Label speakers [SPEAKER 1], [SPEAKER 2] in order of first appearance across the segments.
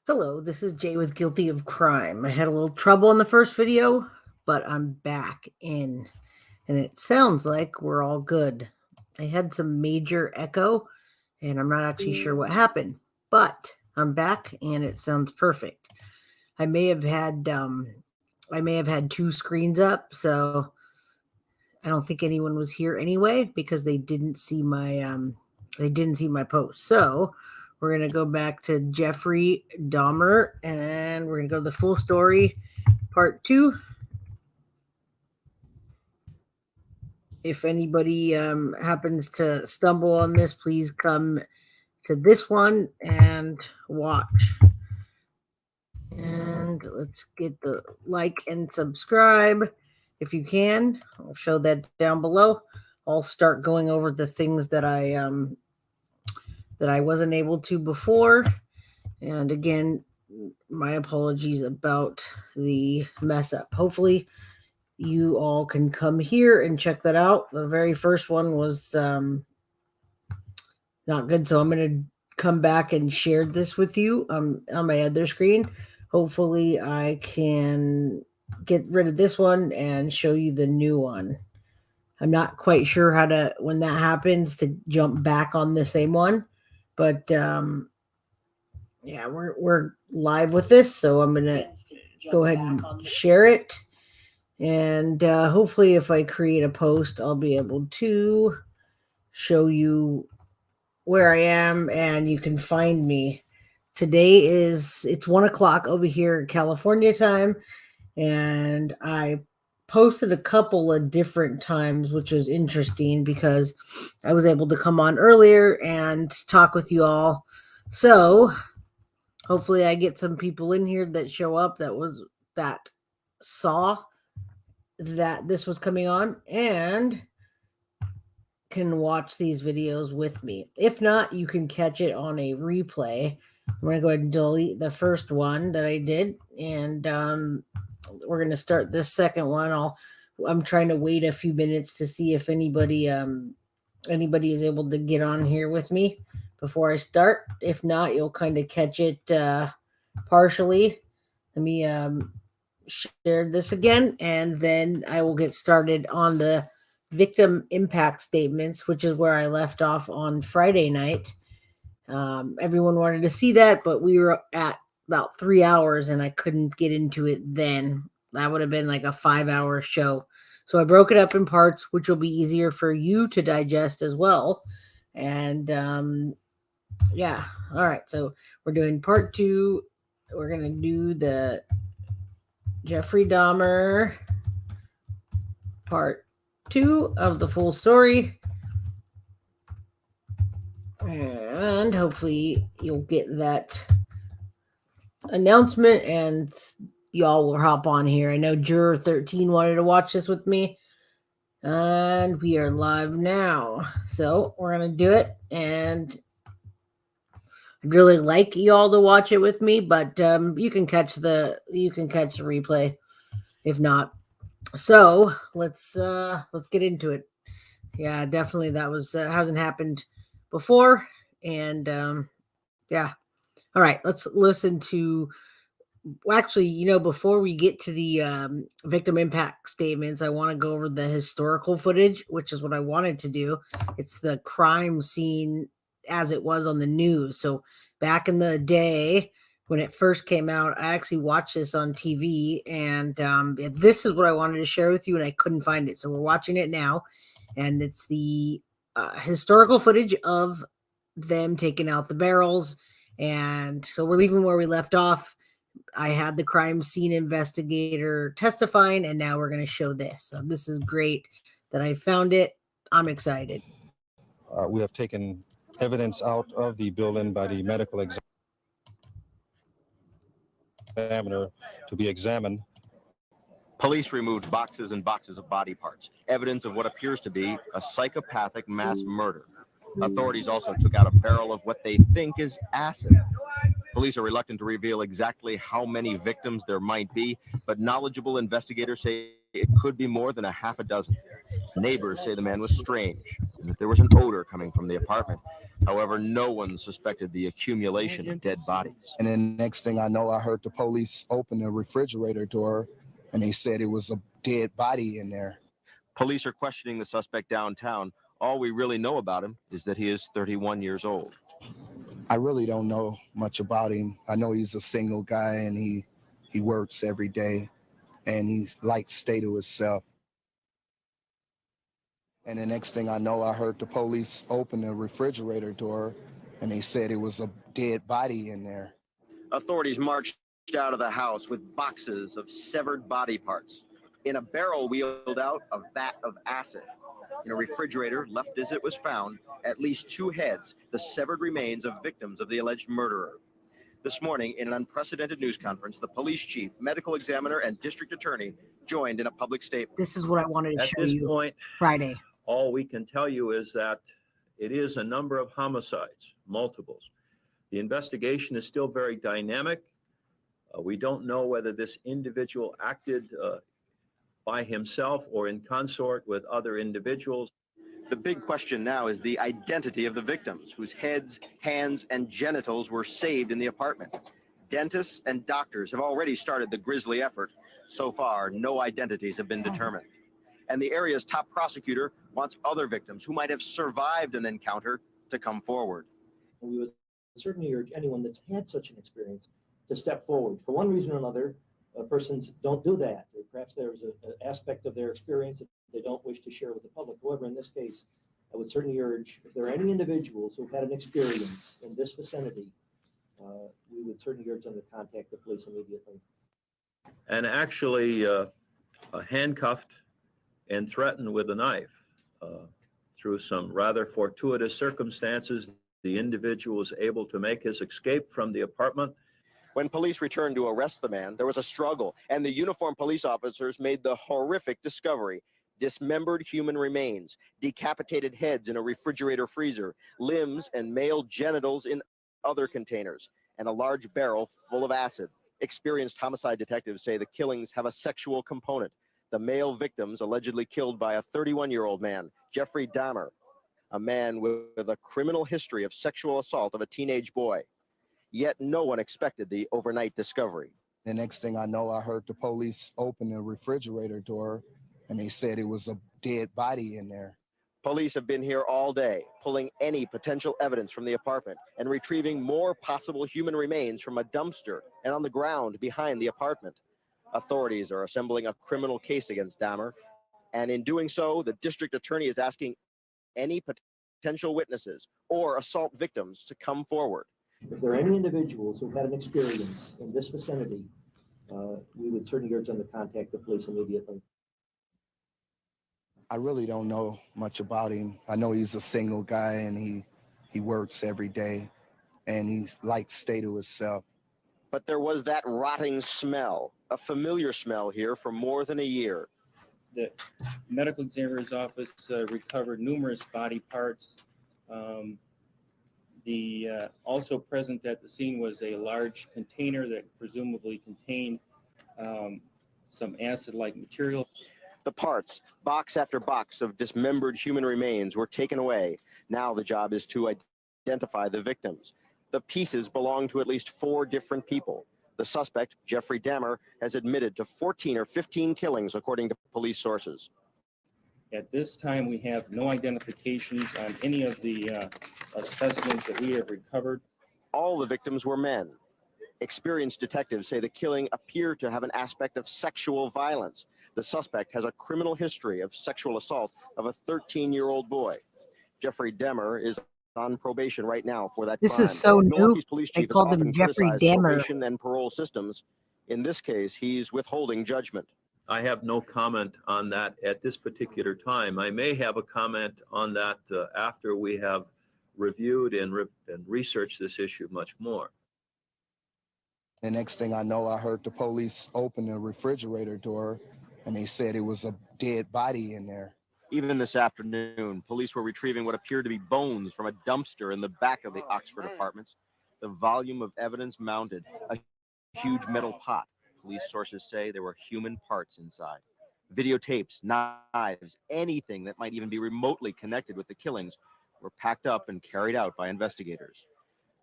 [SPEAKER 1] Hello, this is Jay with Guilty of Crime. I had a little trouble in the first video, but I'm back in, and it sounds like we're all good. I had some major echo, and I'm not actually sure what happened, but I'm back, and it sounds perfect. I may have had two screens up, so I don't think anyone was here anyway because they didn't see my post. So we're going to go back to Jeffrey Dahmer, and we're going to go to the full story, part 2. If anybody happens to stumble on this, please come to this one and watch. And let's get the like and subscribe if you can. I'll show that down below. I'll start going over the things that I wasn't able to before. And again, my apologies about the mess up. Hopefully you all can come here and check that out. The very first one was not good, so I'm going to come back and share this with you on my other screen. Hopefully I can get rid of this one and show you the new one. I'm not quite sure how to, when that happens, to jump back on the same one, but yeah, we're live with this, so I'm gonna go ahead and share it, and hopefully if I create a post, I'll be able to show you where I am, and you can find me. Today it's 1 o'clock over here in California time, and I posted a couple of different times, which was interesting because I was able to come on earlier and talk with you all. So hopefully I get some people in here that show up that saw that this was coming on and can watch these videos with me. If not, you can catch it on a replay. I'm going to go ahead and delete the first one that I did, and we're going to start this second one. I'm trying to wait a few minutes to see if anybody is able to get on here with me before I start. If not, you'll kind of catch it partially. Let me share this again, and then I will get started on the victim impact statements, which is where I left off on Friday night. Everyone wanted to see that, but we were at about 3 hours and I couldn't get into it then. That would have been like a 5-hour show. So I broke it up in parts, which will be easier for you to digest as well. And yeah. All right. So we're doing part 2. We're going to do the Jeffrey Dahmer part 2 of the full story. And hopefully you'll get that announcement and y'all will hop on here. I know Juror 13 wanted to watch this with me, and we are live now. So we're going to do it, and I'd really like y'all to watch it with me, but you can catch the replay if not. So let's get into it. Yeah, definitely that was hasn't happened before, and yeah. All right, let's listen to. Well, actually, before we get to the victim impact statements, I want to go over the historical footage, which is what I wanted to do. It's the crime scene as it was on the news. So back in the day when it first came out, I actually watched this on TV, and this is what I wanted to share with you, and I couldn't find it. So we're watching it now, and it's the historical footage of them taking out the barrels. And so we're leaving where we left off. I had the crime scene investigator testifying, and now we're going to show this. So this is great that I found it. I'm excited.
[SPEAKER 2] We have taken evidence out of the building by the medical examiner to be examined.
[SPEAKER 3] Police removed boxes and boxes of body parts, evidence of what appears to be a psychopathic mass murder. Authorities also took out a barrel of what they think is acid. Police are reluctant to reveal exactly how many victims there might be, but knowledgeable investigators say it could be more than a half a dozen. Neighbors say the man was strange and that there was an odor coming from the apartment. However, no one suspected the accumulation of dead bodies.
[SPEAKER 4] And then next thing I know, I heard the police open the refrigerator door and they said it was a dead body in there.
[SPEAKER 3] Police are questioning the suspect downtown. All we really know about him is that he is 31 years old.
[SPEAKER 4] I really don't know much about him. I know he's a single guy and he works every day and he's like stay to himself. And the next thing I know, I heard the police open the refrigerator door and they said it was a dead body in there.
[SPEAKER 3] Authorities marched out of the house with boxes of severed body parts. In a barrel wheeled out a vat of acid. In a refrigerator left as it was found, at least 2 heads, the severed remains of victims of the alleged murderer. This morning, in an unprecedented news conference, the police chief, medical examiner, and district attorney joined in a public statement.
[SPEAKER 1] This is what I wanted to
[SPEAKER 5] At
[SPEAKER 1] show
[SPEAKER 5] this
[SPEAKER 1] you
[SPEAKER 5] point,
[SPEAKER 1] Friday.
[SPEAKER 5] all we can tell you is that it is a number of homicides, multiples. The investigation is still very dynamic. We don't know whether this individual acted by himself or in consort with other individuals.
[SPEAKER 3] The big question now is the identity of the victims, whose heads, hands, and genitals were saved in the apartment. Dentists and doctors have already started the grisly effort. So far, no identities have been determined. And the area's top prosecutor wants other victims who might have survived an encounter to come forward.
[SPEAKER 6] We would certainly urge anyone that's had such an experience to step forward. For one reason or another, persons don't do that. Or perhaps there's an aspect of their experience that they don't wish to share with the public. However, in this case, I would certainly urge, if there are any individuals who've had an experience in this vicinity, we would certainly urge them to contact the police immediately.
[SPEAKER 5] And actually handcuffed and threatened with a knife. Through some rather fortuitous circumstances, the individual was able to make his escape from the apartment.
[SPEAKER 3] When police returned to arrest the man, there was a struggle, and the uniformed police officers made the horrific discovery: dismembered human remains, decapitated heads in a refrigerator freezer, limbs and male genitals in other containers, and a large barrel full of acid. Experienced homicide detectives say the killings have a sexual component. The male victims allegedly killed by a 31-year-old man, Jeffrey Dahmer, a man with a criminal history of sexual assault of a teenage boy. Yet no one expected the overnight discovery.
[SPEAKER 4] The next thing I know, I heard the police open the refrigerator door and they said it was a dead body in there.
[SPEAKER 3] Police have been here all day, pulling any potential evidence from the apartment and retrieving more possible human remains from a dumpster and on the ground behind the apartment. Authorities are assembling a criminal case against Dahmer, and in doing so, the district attorney is asking any potential witnesses or assault victims to come forward.
[SPEAKER 6] If there are any individuals who've had an experience in this vicinity, we would certainly urge them to contact the police immediately.
[SPEAKER 4] I really don't know much about him. I know he's a single guy and he works every day and he's like stay to himself.
[SPEAKER 3] But there was that rotting smell, a familiar smell here for more than a year.
[SPEAKER 7] The medical examiner's office recovered numerous body parts. Also present at the scene was a large container that presumably contained some acid-like material.
[SPEAKER 3] The parts, box after box of dismembered human remains, were taken away. Now the job is to identify the victims. The pieces belong to at least 4 different people. The suspect, Jeffrey Dahmer, has admitted to 14 or 15 killings, according to police sources.
[SPEAKER 7] At this time, we have no identifications on any of the specimens that we have recovered.
[SPEAKER 3] All the victims were men. Experienced detectives say the killing appeared to have an aspect of sexual violence. The suspect has a criminal history of sexual assault of a 13-year-old boy. Jeffrey Dahmer is on probation right now for that
[SPEAKER 1] This
[SPEAKER 3] crime.
[SPEAKER 1] is so new.
[SPEAKER 3] Milwaukee's police
[SPEAKER 1] They
[SPEAKER 3] chief has
[SPEAKER 1] called him
[SPEAKER 3] often
[SPEAKER 1] Jeffrey
[SPEAKER 3] criticized
[SPEAKER 1] Dahmer.
[SPEAKER 3] probation and parole systems. In this case, he's withholding judgment.
[SPEAKER 5] I have no comment on that at this particular time. I may have a comment on that after we have reviewed and researched this issue much more.
[SPEAKER 4] The next thing I know, I heard the police open the refrigerator door and they said it was a dead body in there.
[SPEAKER 3] Even this afternoon, police were retrieving what appeared to be bones from a dumpster in the back of the Oxford apartments. The volume of evidence mounted. A huge metal pot. Police sources say there were human parts inside. Videotapes, knives, anything that might even be remotely connected with the killings were packed up and carried out by investigators.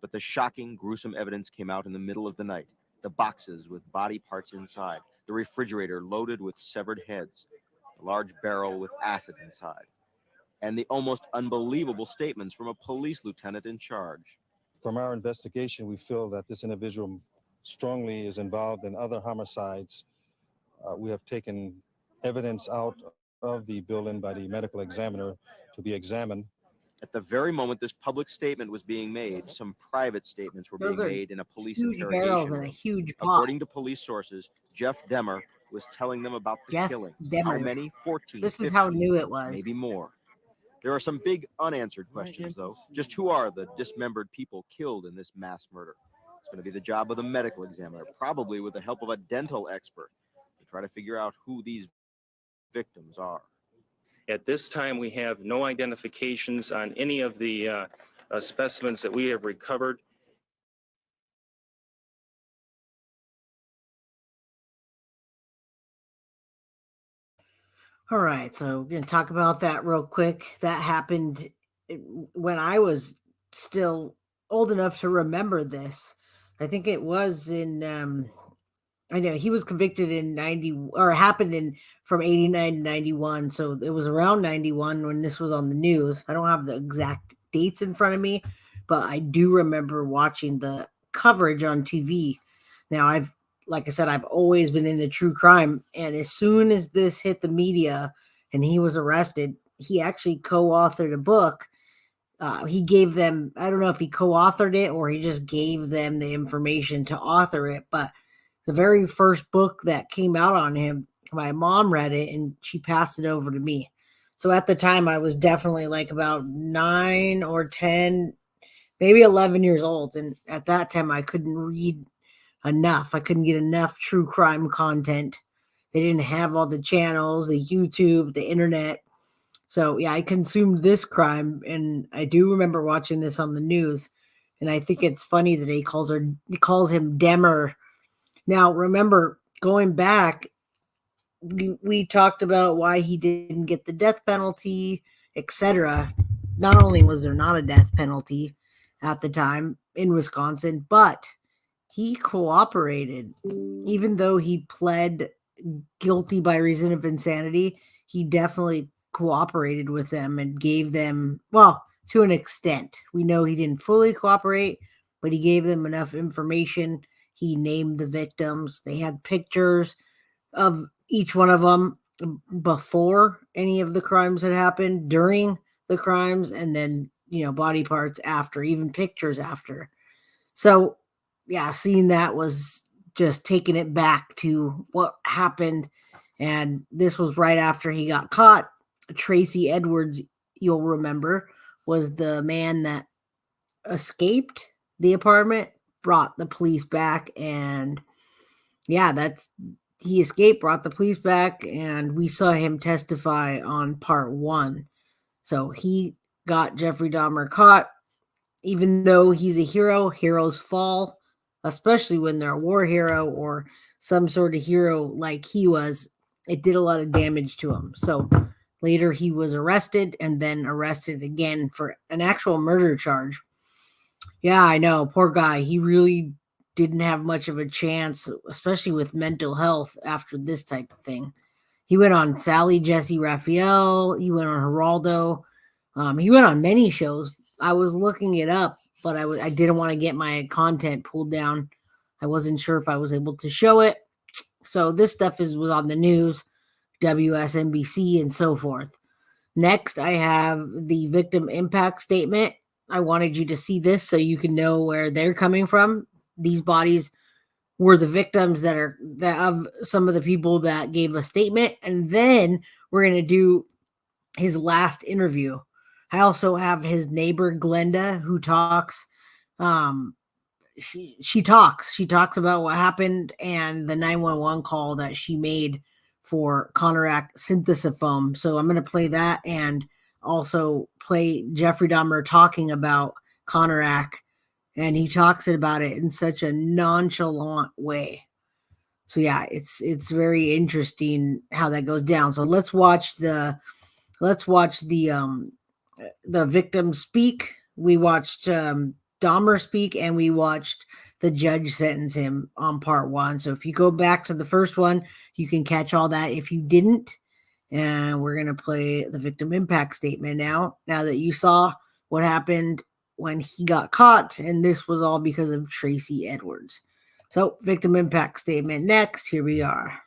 [SPEAKER 3] But the shocking, gruesome evidence came out in the middle of the night. The boxes with body parts inside, the refrigerator loaded with severed heads, a large barrel with acid inside, and the almost unbelievable statements from a police lieutenant in charge.
[SPEAKER 2] From our investigation, we feel that this individual strongly is involved in other homicides. We have taken evidence out of the building by the medical examiner to be examined.
[SPEAKER 3] At the very moment this public statement was being made, some private statements were
[SPEAKER 1] Those
[SPEAKER 3] being
[SPEAKER 1] are
[SPEAKER 3] made in a police
[SPEAKER 1] huge barrels
[SPEAKER 3] interrogation
[SPEAKER 1] and a
[SPEAKER 3] room.
[SPEAKER 1] huge pot.
[SPEAKER 3] According to police sources, Jeff Dahmer was telling them about the
[SPEAKER 1] Jeff
[SPEAKER 3] killings. How
[SPEAKER 1] Dahmer.
[SPEAKER 3] many? 14,
[SPEAKER 1] This is
[SPEAKER 3] 15,
[SPEAKER 1] how new it was.
[SPEAKER 3] maybe more. There are some big unanswered questions, though. Just who are the dismembered people killed in this mass murder? It's going to be the job of the medical examiner, probably with the help of a dental expert, to try to figure out who these victims are.
[SPEAKER 7] At this time, we have no identifications on any of the specimens that we have recovered.
[SPEAKER 1] All right, so we're going to talk about that real quick. That happened when I was still old enough to remember this. I think it was in I know he was convicted in 90, or happened in from 89 to 91, so it was around 91 when this was on the news. I don't have the exact dates in front of me, but I do remember watching the coverage on TV. Now, like I said, I've always been into true crime, and as soon as this hit the media and he was arrested, he actually co-authored a book. He gave them, I don't know if he co-authored it or he just gave them the information to author it, but the very first book that came out on him, my mom read it and she passed it over to me. So at the time, I was definitely like about 9 or 10, maybe 11 years old. And at that time, I couldn't read enough. I couldn't get enough true crime content. They didn't have all the channels, the YouTube, the internet. So yeah, I consumed this crime, and I do remember watching this on the news. And I think it's funny that he calls him Dahmer. Now, remember, going back, we talked about why he didn't get the death penalty, etc. Not only was there not a death penalty at the time in Wisconsin, but he cooperated. Even though he pled guilty by reason of insanity, he definitely cooperated with them and gave them, well, to an extent. We know he didn't fully cooperate, but he gave them enough information. He named the victims. They had pictures of each one of them before any of the crimes had happened, during the crimes, and then, body parts after, even pictures after. So, yeah, seeing that was just taking it back to what happened. And this was right after he got caught. Tracy Edwards, you'll remember, was the man that escaped the apartment, brought the police back, and yeah, he escaped, brought the police back, and we saw him testify on part 1. So he got Jeffrey Dahmer caught. Even though he's a hero, heroes fall, especially when they're a war hero or some sort of hero like he was. It did a lot of damage to him. So later he was arrested and then arrested again for an actual murder charge. Yeah, I know. Poor guy. He really didn't have much of a chance, especially with mental health after this type of thing. He went on Sally Jesse Raphael. He went on Geraldo. He went on many shows. I was looking it up, but I didn't want to get my content pulled down. I wasn't sure if I was able to show it. So this stuff was on the news, WSNBC, and so forth. Next, I have the victim impact statement. I wanted you to see this so you can know where they're coming from. These bodies were the victims that of some of the people that gave a statement. And then we're going to do his last interview. I also have his neighbor, Glenda, who talks. She talks about what happened and the 911 call that she made for Konerak Sinthasomphone. So I'm going to play that and also play Jeffrey Dahmer talking about Konerak, and he talks about it in such a nonchalant way. So yeah, it's very interesting how that goes down. So let's watch the the victims speak. We watched Dahmer speak, and we watched the judge sentence him on part 1. So if you go back to the first one, you can catch all that. If you didn't, and we're going to play the victim impact statement now that you saw what happened when he got caught, and this was all because of Tracy Edwards. So victim impact statement next. Here we are.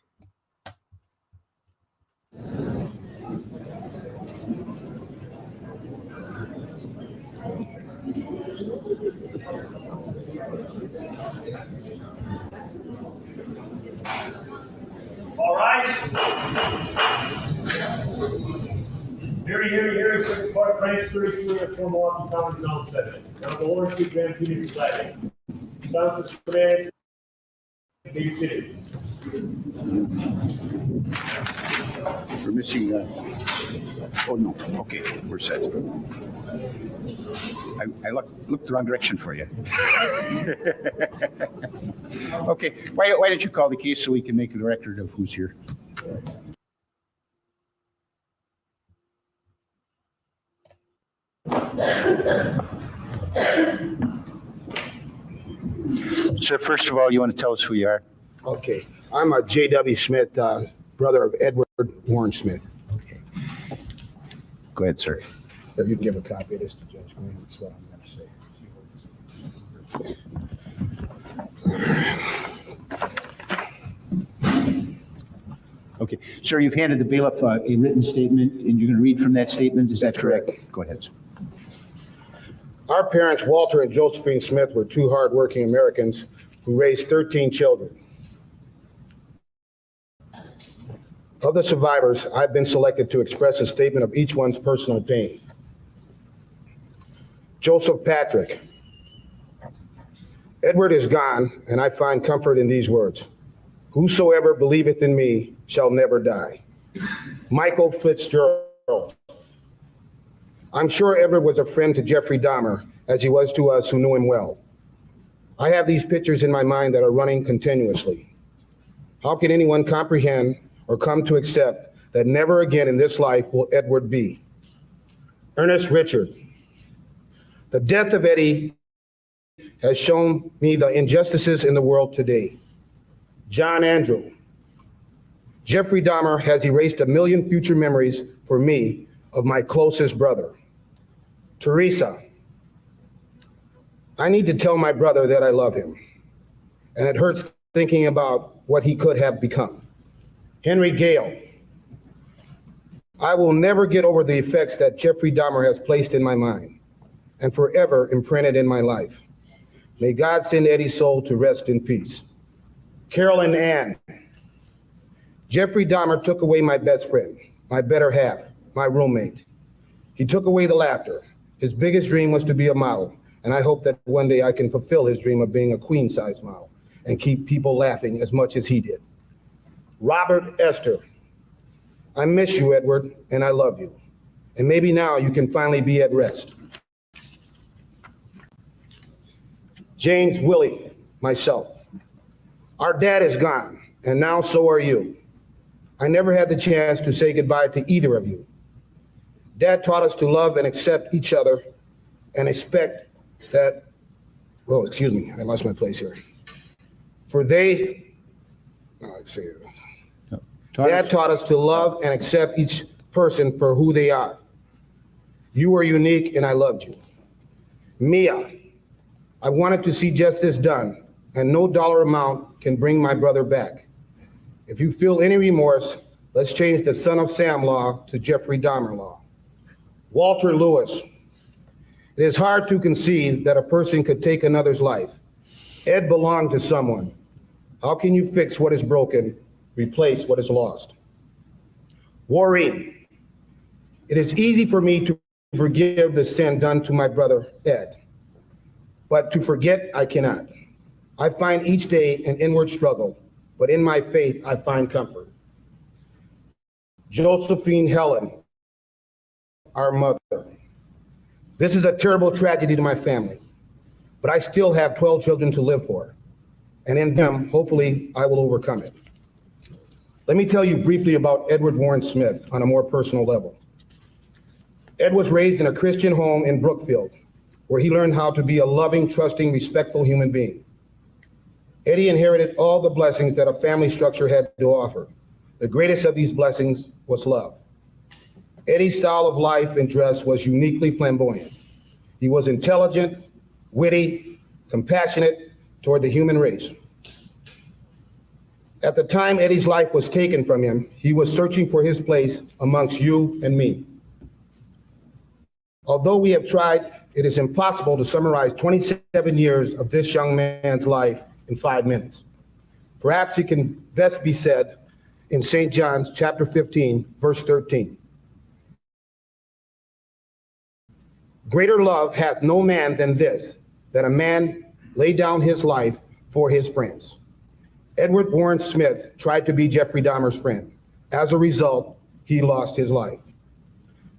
[SPEAKER 8] All right. Hearing, quick part, Branch 33 of Milwaukee County Zone 7. Now, the Orange Street Grand Community Society. Sounds of command, big city.
[SPEAKER 9] We're missing, oh no, okay, we're set. I looked the wrong direction for you. Okay, why don't you call the case so we can make a record of who's here? So first of all, you want to tell us who you are?
[SPEAKER 10] Okay, I'm a J.W. Smith, brother of Edward Warren Smith.
[SPEAKER 9] Okay. Go ahead, sir.
[SPEAKER 10] So you can give a copy of this to Judge Green. That's what I'm going to say.
[SPEAKER 9] Okay, sir, you've handed the bailiff a written statement, and you're going to read from that statement. Is that correct? Go ahead, sir.
[SPEAKER 10] Our parents, Walter and Josephine Smith, were two hardworking Americans who raised 13 children. Of the survivors, I've been selected to express a statement of each one's personal pain. Joseph Patrick. Edward is gone, and I find comfort in these words. Whosoever believeth in me shall never die. Michael Fitzgerald. I'm sure Edward was a friend to Jeffrey Dahmer, as he was to us who knew him well. I have these pictures in my mind that are running continuously. How can anyone comprehend or come to accept that never again in this life will Edward be? Ernest Richard. The death of Eddie has shown me the injustices in the world today. John Andrew. Jeffrey Dahmer has erased 1 million future memories for me of my closest brother. Teresa. I need to tell my brother that I love him, and it hurts thinking about what he could have become. Henry Gale. I will never get over the effects that Jeffrey Dahmer has placed in my mind and forever imprinted in my life. May God send Eddie's soul to rest in peace. Carolyn Ann. Jeffrey Dahmer took away my best friend, my better half, my roommate. He took away the laughter. His biggest dream was to be a model, and I hope that one day I can fulfill his dream of being a queen-size model and keep people laughing as much as he did. Robert Esther. I miss you, Edward, and I love you. And maybe now you can finally be at rest. James Willie, myself. Our dad is gone, and now so are you. I never had the chance to say goodbye to either of you. Dad taught us to love and accept each other and expect that, well, excuse me, I lost my place here. For they, Dad taught us to love and accept each person for who they are. You were unique and I loved you. Mia, I wanted to see justice done, and no dollar amount can bring my brother back. If you feel any remorse, let's change the Son of Sam law to Jeffrey Dahmer law. Walter Lewis. It is hard to conceive that a person could take another's life. Ed belonged to someone. How can you fix what is broken, replace what is lost? Maureen. It is easy for me to forgive the sin done to my brother, Ed. But to forget, I cannot. I find each day an inward struggle, but in my faith, I find comfort. Josephine Helen, our mother. This is a terrible tragedy to my family, but I still have 12 children to live for, and in them, hopefully, I will overcome it. Let me tell you briefly about Edward Warren Smith on a more personal level. Ed was raised in a Christian home in Brookfield, where he learned how to be a loving, trusting, respectful human being. Eddie inherited all the blessings that a family structure had to offer. The greatest of these blessings was love. Eddie's style of life and dress was uniquely flamboyant. He was intelligent, witty, compassionate toward the human race. At the time Eddie's life was taken from him, he was searching for his place amongst you and me. Although we have tried, it is impossible to summarize 27 years of this young man's life in 5 minutes. Perhaps it can best be said in St. John chapter 15, verse 13. Greater love hath no man than this, that a man lay down his life for his friends. Edward Warren Smith tried to be Jeffrey Dahmer's friend. As a result, he lost his life.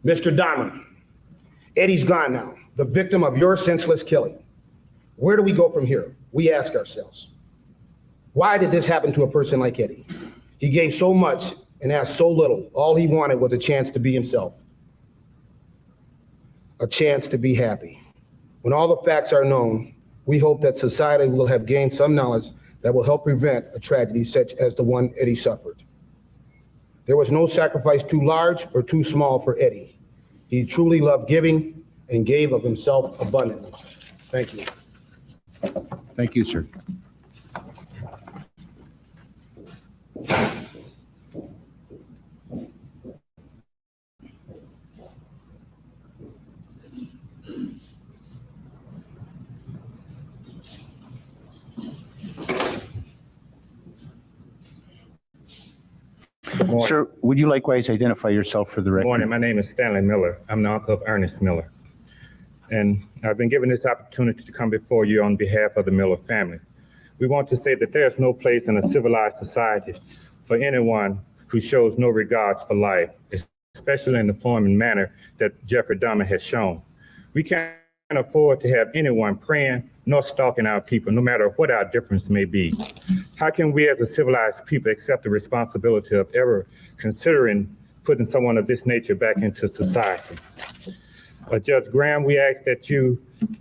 [SPEAKER 10] Mr. Dahmer, Eddie's gone now, the victim of your senseless killing. Where do we go from here? We ask ourselves. Why did this happen to a person like Eddie? He gave so much and asked so little. All he wanted was a chance to be himself, a chance to be happy. When all the facts are known, we hope that society will have gained some knowledge that will help prevent a tragedy such as the one Eddie suffered. There was no sacrifice too large or too small for Eddie. He truly loved giving and gave of himself abundantly. Thank you.
[SPEAKER 9] Thank you, sir. Sir, would you likewise identify yourself for the record?
[SPEAKER 11] Good morning. My name is Stanley Miller. I'm the uncle of Ernest Miller. And I've been given this opportunity to come before you on behalf of the Miller family. We want to say that there's no place in a civilized society for anyone who shows no regards for life, especially in the form and manner that Jeffrey Dahmer has shown. We can't afford to have anyone preying nor stalking our people, no matter what our difference may be. How can we as a civilized people accept the responsibility of ever considering putting someone of this nature back into society? Judge Graham, we ask that you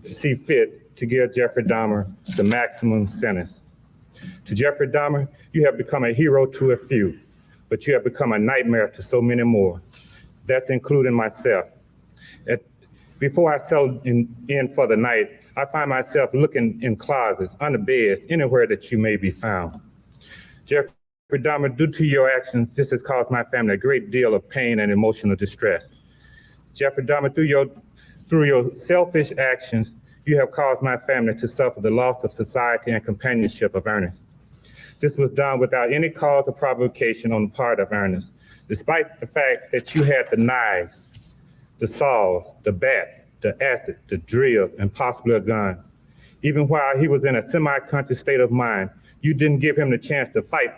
[SPEAKER 11] see fit to give Jeffrey Dahmer the maximum sentence. To Jeffrey Dahmer, you have become a hero to a few, but you have become a nightmare to so many more. That's including myself. Before I settle in for the night, I find myself looking in closets, under beds, anywhere that you may be found. Jeffrey Dahmer, due to your actions, this has caused my family a great deal of pain and emotional distress. Jeffrey Dahmer, through your selfish actions, you have caused my family to suffer the loss of society and companionship of Ernest. This was done without any cause or provocation on the part of Ernest, despite the fact that you had the knives, the saws, the bats, the acid, the drills, and possibly a gun. Even while he was in a semi-conscious state of mind, you didn't give him the chance to fight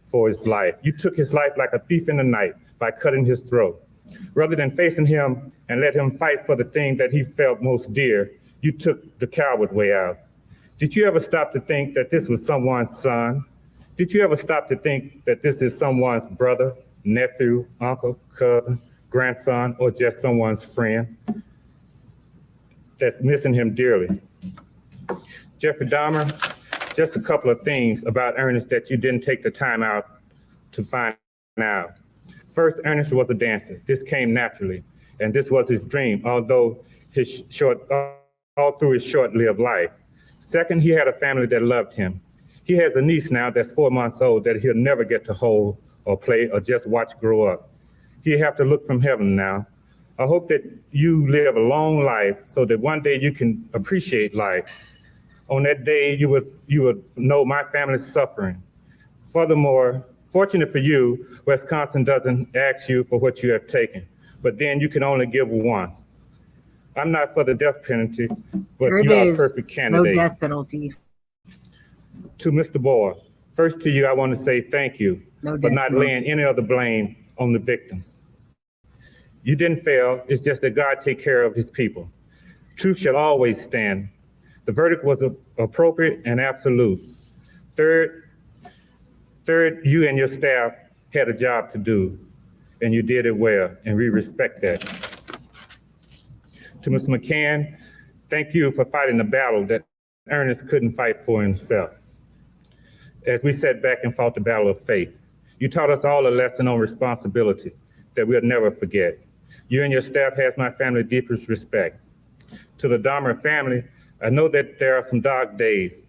[SPEAKER 11] for his life. You took his life like a thief in the night by cutting his throat. Rather than facing him and let him fight for the thing that he felt most dear, you took the coward way out. Did you ever stop to think that this was someone's son? Did you ever stop to think that this is someone's brother, nephew, uncle, cousin, grandson, or just someone's friend that's missing him dearly? Jeffrey Dahmer, just a couple of things about Ernest that you didn't take the time out to find out. First, Ernest was a dancer. This came naturally, and this was his dream, all through his short-lived life. Second, he had a family that loved him. He has a niece now that's 4 months old that he'll never get to hold or play or just watch grow up. He'll have to look from heaven now. I hope that you live a long life so that one day you can appreciate life. On that day, you would know my family's suffering. Furthermore, fortunate for you, Wisconsin doesn't ask you for what you have taken, but then you can only give once. I'm not for the death penalty, but you are a perfect candidate.
[SPEAKER 1] No death penalty.
[SPEAKER 11] To Mr. Boyle, first to you, I want to say thank you for not laying any of the blame on the victims. You didn't fail, it's just that God take care of his people. Truth shall always stand. The verdict was appropriate and absolute. Third, you and your staff had a job to do, and you did it well, and we respect that. To Mr. McCann, thank you for fighting the battle that Ernest couldn't fight for himself. As we sat back and fought the battle of faith, you taught us all a lesson on responsibility that we'll never forget. You and your staff has my family deepest respect. To the Dahmer family, I know that there are some dark days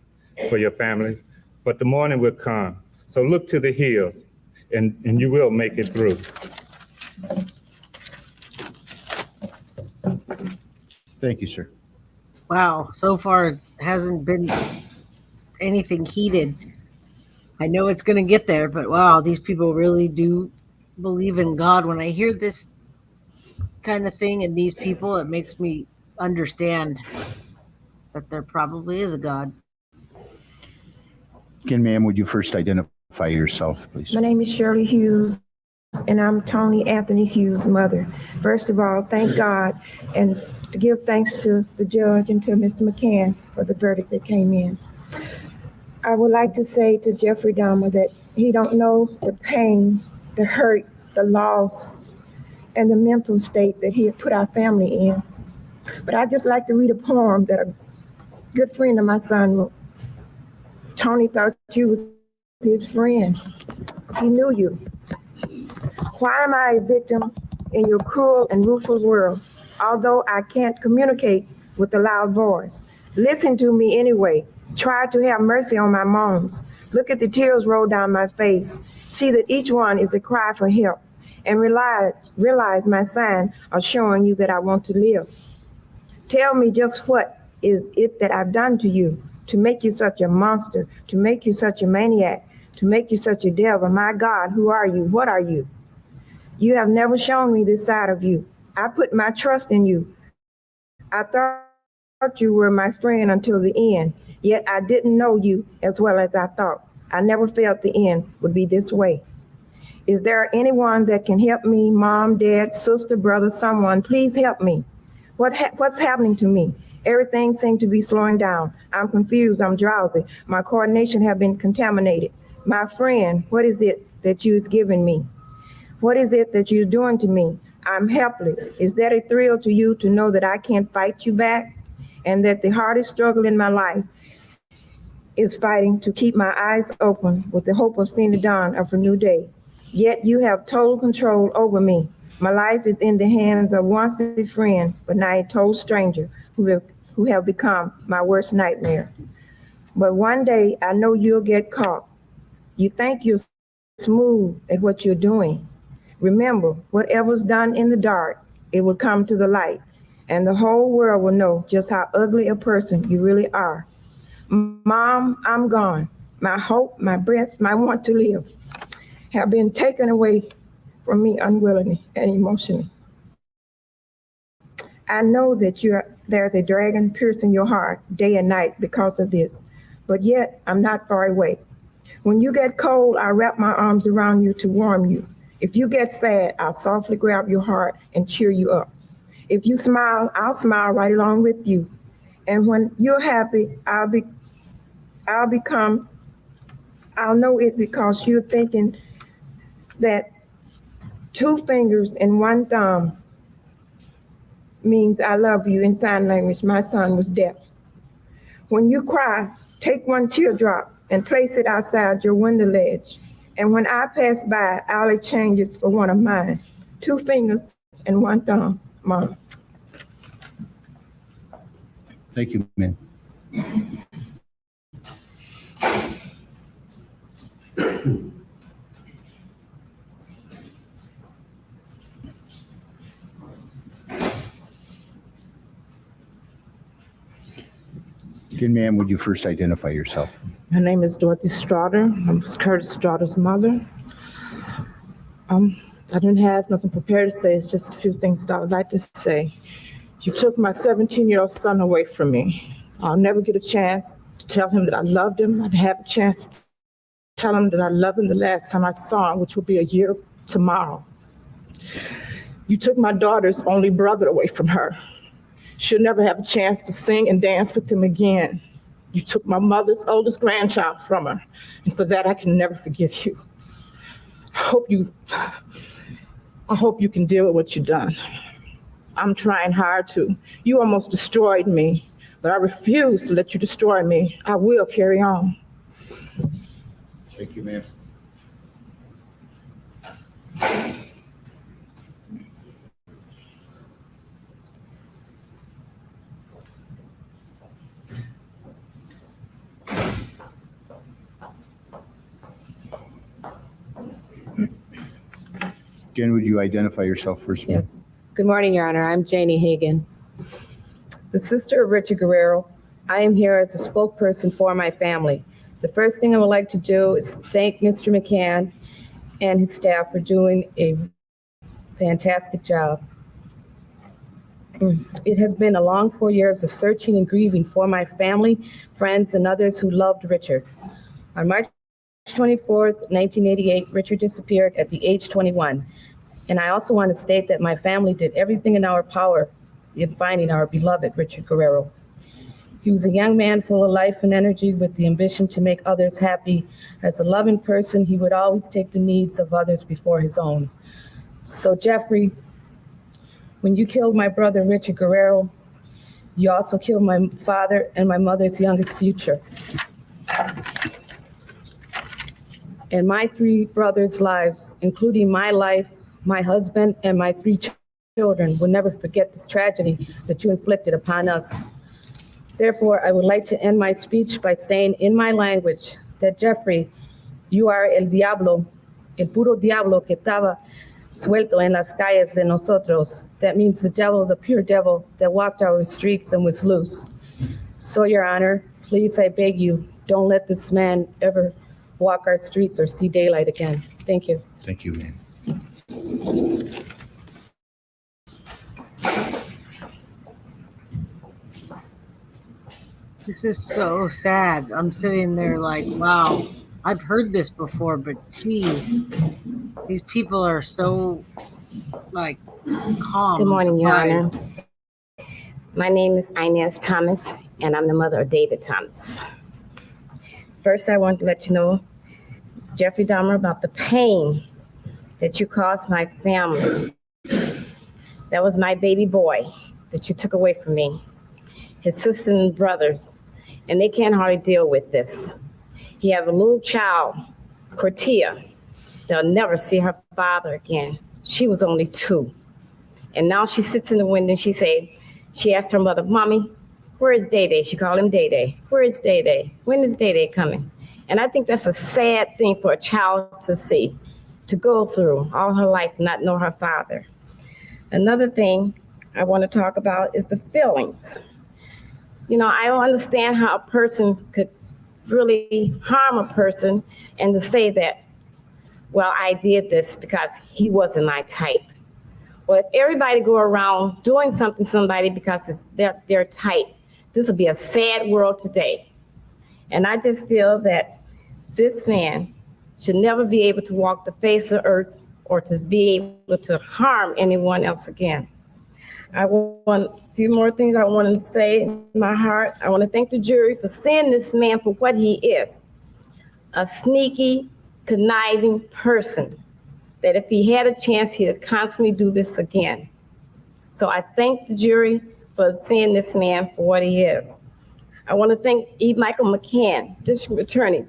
[SPEAKER 11] for your family, but the morning will come. So look to the hills, and you will make it through.
[SPEAKER 9] Thank you, sir.
[SPEAKER 1] Wow, so far it hasn't been anything heated. I know it's going to get there, but wow, these people really do believe in God. When I hear this kind of thing and these people, it makes me understand that there probably is a God.
[SPEAKER 9] Again, ma'am, would you first identify yourself, please?
[SPEAKER 12] My name is Shirley Hughes, and I'm Tony Anthony Hughes' mother. First of all, thank God, and to give thanks to the judge and to Mr. McCann for the verdict that came in. I would like to say to Jeffrey Dahmer that he don't know the pain, the hurt, the loss, and the mental state that he had put our family in. But I'd just like to read a poem that a good friend of my son wrote. Tony thought you was his friend. He knew you. Why am I a victim in your cruel and rueful world? Although I can't communicate with a loud voice. Listen to me anyway. Try to have mercy on my moans. Look at the tears roll down my face. See that each one is a cry for help. And realize my sign of showing you that I want to live. Tell me just what is it that I've done to you to make you such a monster, to make you such a maniac, to make you such a devil. My God, who are you? What are you? You have never shown me this side of you. I put my trust in you. I thought you were my friend until the end, yet I didn't know you as well as I thought. I never felt the end would be this way. Is there anyone that can help me? Mom, dad, sister, brother, someone, please help me. What's happening to me? Everything seems to be slowing down. I'm confused, I'm drowsy. My coordination have been contaminated. My friend, what is it that you've given me? What is it that you're doing to me? I'm helpless. Is that a thrill to you to know that I can't fight you back? And that the hardest struggle in my life is fighting to keep my eyes open with the hope of seeing the dawn of a new day. Yet you have total control over me. My life is in the hands of once a friend, but now a total stranger who have become my worst nightmare. But one day I know you'll get caught. You think you're smooth at what you're doing. Remember, whatever's done in the dark, it will come to the light, and the whole world will know just how ugly a person you really are. Mom, I'm gone. My hope, my breath, my want to live have been taken away from me unwillingly and emotionally. I know that there's a dragon piercing your heart day and night because of this, but yet I'm not far away. When you get cold, I wrap my arms around you to warm you. If you get sad, I'll softly grab your heart and cheer you up. If you smile, I'll smile right along with you. And when you're happy, I'll know it because you're thinking that 2 fingers and 1 thumb means I love you in sign language. My son was deaf. When you cry, take 1 teardrop and place it outside your window ledge. And when I pass by, I'll exchange it for one of mine. 2 fingers and 1 thumb, Mom.
[SPEAKER 9] Thank you, ma'am. Again, ma'am, would you first identify yourself?
[SPEAKER 12] My name is Dorothy Straughter. I'm Curtis Straughter's mother. I didn't have nothing prepared to say. It's just a few things that I would like to say. You took my 17-year-old son away from me. I'll never get a chance to tell him that I loved him. I'd have a chance to tell him that I loved him the last time I saw him, which will be a year tomorrow. You took my daughter's only brother away from her. She'll never have a chance to sing and dance with him again. You took my mother's oldest grandchild from her, and for that I can never forgive you. I hope you can deal with what you've done. I'm trying hard to. You almost destroyed me, but I refuse to let you destroy me. I will carry on.
[SPEAKER 9] Thank you, ma'am. Again, would you identify yourself first, ma'am?
[SPEAKER 12] Yes. Good morning, Your Honor. I'm Janie Hagan, the sister of Richard Guerrero. I am here as a spokesperson for my family. The first thing I would like to do is thank Mr. McCann and his staff for doing a fantastic job. It has been a long 4 years of searching and grieving for my family, friends, and others who loved Richard. On March 24th, 1988, Richard disappeared at the age 21. And I also want to state that my family did everything in our power in finding our beloved Richard Guerrero. He was a young man full of life and energy with the ambition to make others happy. As a loving person, he would always take the needs of others before his own. So Jeffrey, when you killed my brother Richard Guerrero, you also killed my father and my mother's youngest future. And my 3 brothers' lives, including my life, my husband, and my 3 children, will never forget this tragedy that you inflicted upon us. Therefore, I would like to end my speech by saying in my language that Jeffrey, you are el diablo, el puro diablo que estaba suelto en las calles de nosotros. That means the devil, the pure devil that walked our streets and was loose. So, Your Honor, please, I beg you, don't let this man ever walk our streets or see daylight again. Thank you.
[SPEAKER 9] Thank you, ma'am.
[SPEAKER 1] This is so sad. I'm sitting there like, wow, I've heard this before, but geez, these people are so like calm.
[SPEAKER 13] Good morning, Your Honor.
[SPEAKER 1] surprised.
[SPEAKER 13] My name is Inez Thomas, and I'm the mother of David Thomas. First, I want to let you know, Jeffrey Dahmer, about the pain that you caused my family. That was my baby boy that you took away from me, his sisters and brothers, and they can't hardly deal with this. He has a little child, Cortia, that'll never see her father again. She was only 2. And now she sits in the window and she asked her mother, Mommy, where is Day Day? She called him Day Day. Where is Day Day? When is Day Day coming? And I think that's a sad thing for a child to see, to go through all her life and not know her father. Another thing I want to talk about is the feelings. You know, I don't understand how a person could really harm a person and to say that, well, I did this because he wasn't my type. Well, if everybody go around doing something to somebody because they're type, this would be a sad world today. And I just feel that this man should never be able to walk the face of earth or to be able to harm anyone else again. I want a few more things I want to say in my heart. I want to thank the jury for seeing this man for what he is, a sneaky, conniving person, that if he had a chance, he would constantly do this again. So I thank the jury for seeing this man for what he is. I want to thank E. Michael McCann, district attorney,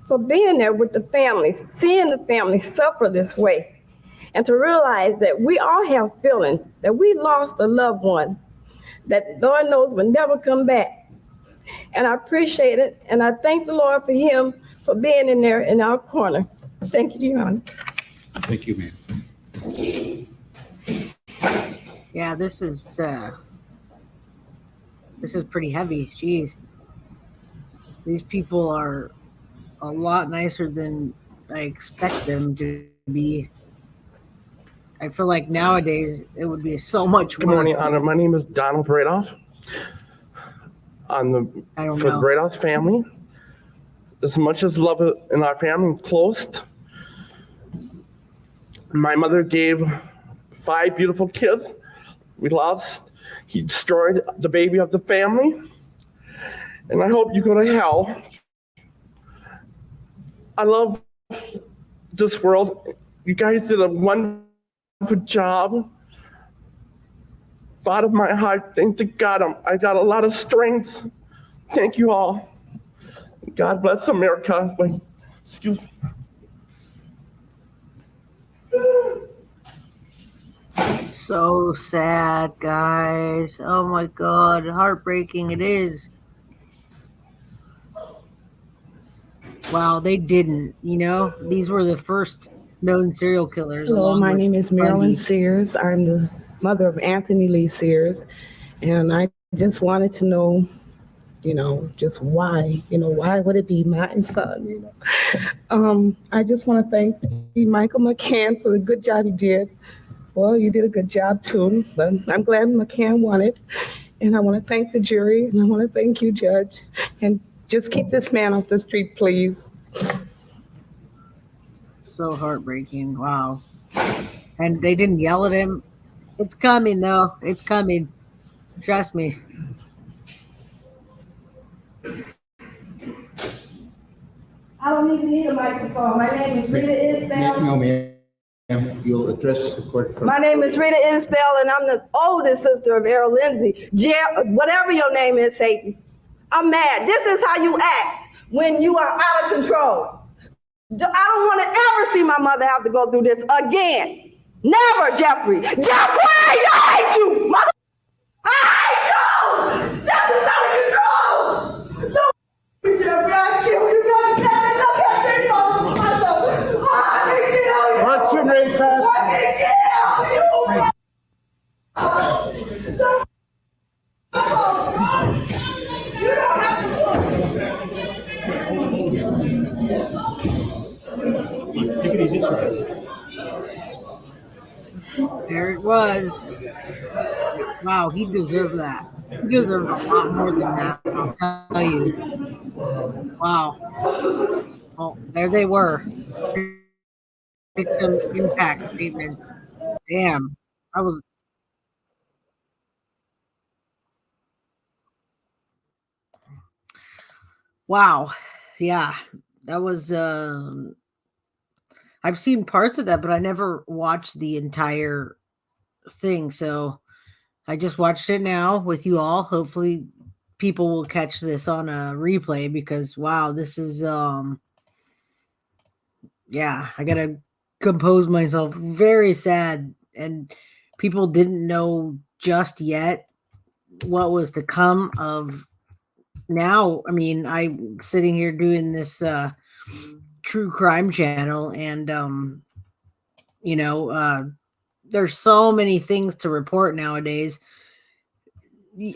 [SPEAKER 13] for being there with the family, seeing the family suffer this way, and to realize that we all have feelings, that we lost a loved one that Lord knows will never come back. And I appreciate it, and I thank the Lord for him for being in there in our corner. Thank you, Your Honor.
[SPEAKER 9] Thank you, ma'am.
[SPEAKER 1] Yeah, this is pretty heavy. Jeez. These people are a lot nicer than I expect them to be. I feel like nowadays it would be so much
[SPEAKER 14] Good
[SPEAKER 1] work.
[SPEAKER 14] morning, Honor. My name is Donald Bradoff. For the Bradoff family, as much as love in our family close, my mother gave 5 beautiful kids. We lost. He destroyed the baby of the family. And I hope you go to hell. I love this world. You guys did a wonderful job. bottom of my heart, thank to God, I got a lot of strength. Thank you all. God bless America. Wait, excuse me.
[SPEAKER 1] So sad, guys. Oh my God, heartbreaking it is. Wow, they didn't, these were the first known serial killers.
[SPEAKER 15] Hello, my name is Marilyn Sears. I'm the mother of Anthony Lee Sears. And I just wanted to know, just why, why would it be my son? I just want to thank Michael McCann for the good job he did. Well, you did a good job too, but I'm glad McCann won it. And I want to thank the jury, and I want to thank you, Judge. And just keep this man off the street, please.
[SPEAKER 1] So heartbreaking. Wow. And they didn't yell at him. It's coming, though. It's coming. Trust me.
[SPEAKER 12] I don't even need a microphone. My name is Rita Isbell.
[SPEAKER 9] No, ma'am. You'll address the court first.
[SPEAKER 12] My name is Rita Isbell, and I'm the oldest sister of Errol Lindsay. Whatever your name is, Satan. I'm mad. This is how you act when you are out of control. I don't want to ever see my mother have to go through this again. Never, Jeffrey. Jeffrey, I hate you, mother. I hate you. Something's out of control. Don't, Jeffrey. I kill you. God damn it. Look at me, mother. I can kill you.
[SPEAKER 9] What's your name, sir?
[SPEAKER 12] I can kill you. You don't have to
[SPEAKER 1] There it was. Wow, he deserved that. He deserved a lot more than that, I'll tell you. Wow. Well, there they were. Victim impact statements. Damn. I was. Wow. Yeah. That was I've seen parts of that, but I never watched the entire thing. So I just watched it now with you all. Hopefully people will catch this on a replay because wow, this is yeah, I gotta compose myself. Very sad. And people didn't know just yet what was to come of now. I mean, I'm sitting here doing this true crime channel, and there's so many things to report nowadays.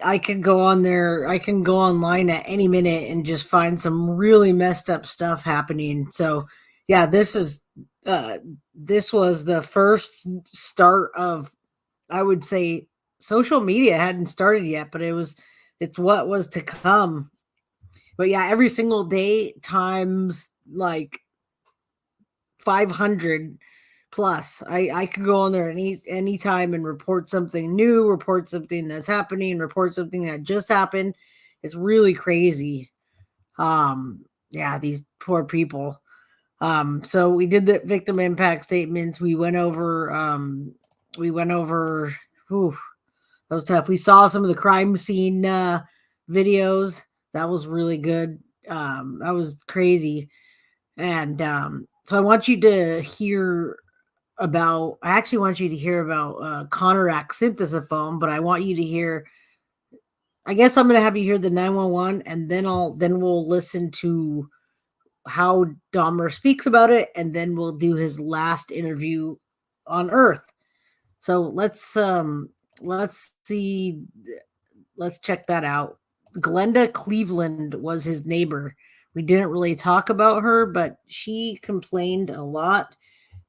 [SPEAKER 1] I can go on there, I can go online at any minute and just find some really messed up stuff happening. So yeah, this was the first start of, I would say, social media hadn't started yet, but it's what was to come. But yeah, every single day times like 500 plus. I could go on there any time and report something new, report something that's happening, report something that just happened. It's really crazy. Yeah, these poor people. So we did the victim impact statements. We went over whew, that was tough. We saw some of the crime scene videos. That was really good. That was crazy. And so I want you to hear about, Konerak Sinthasomphone, but I want you to hear, I guess I'm going to have you hear the 911, and then we'll listen to how Dahmer speaks about it, and then we'll do his last interview on Earth. So let's see. Let's check that out. Glenda Cleveland was his neighbor. We didn't really talk about her, but she complained a lot.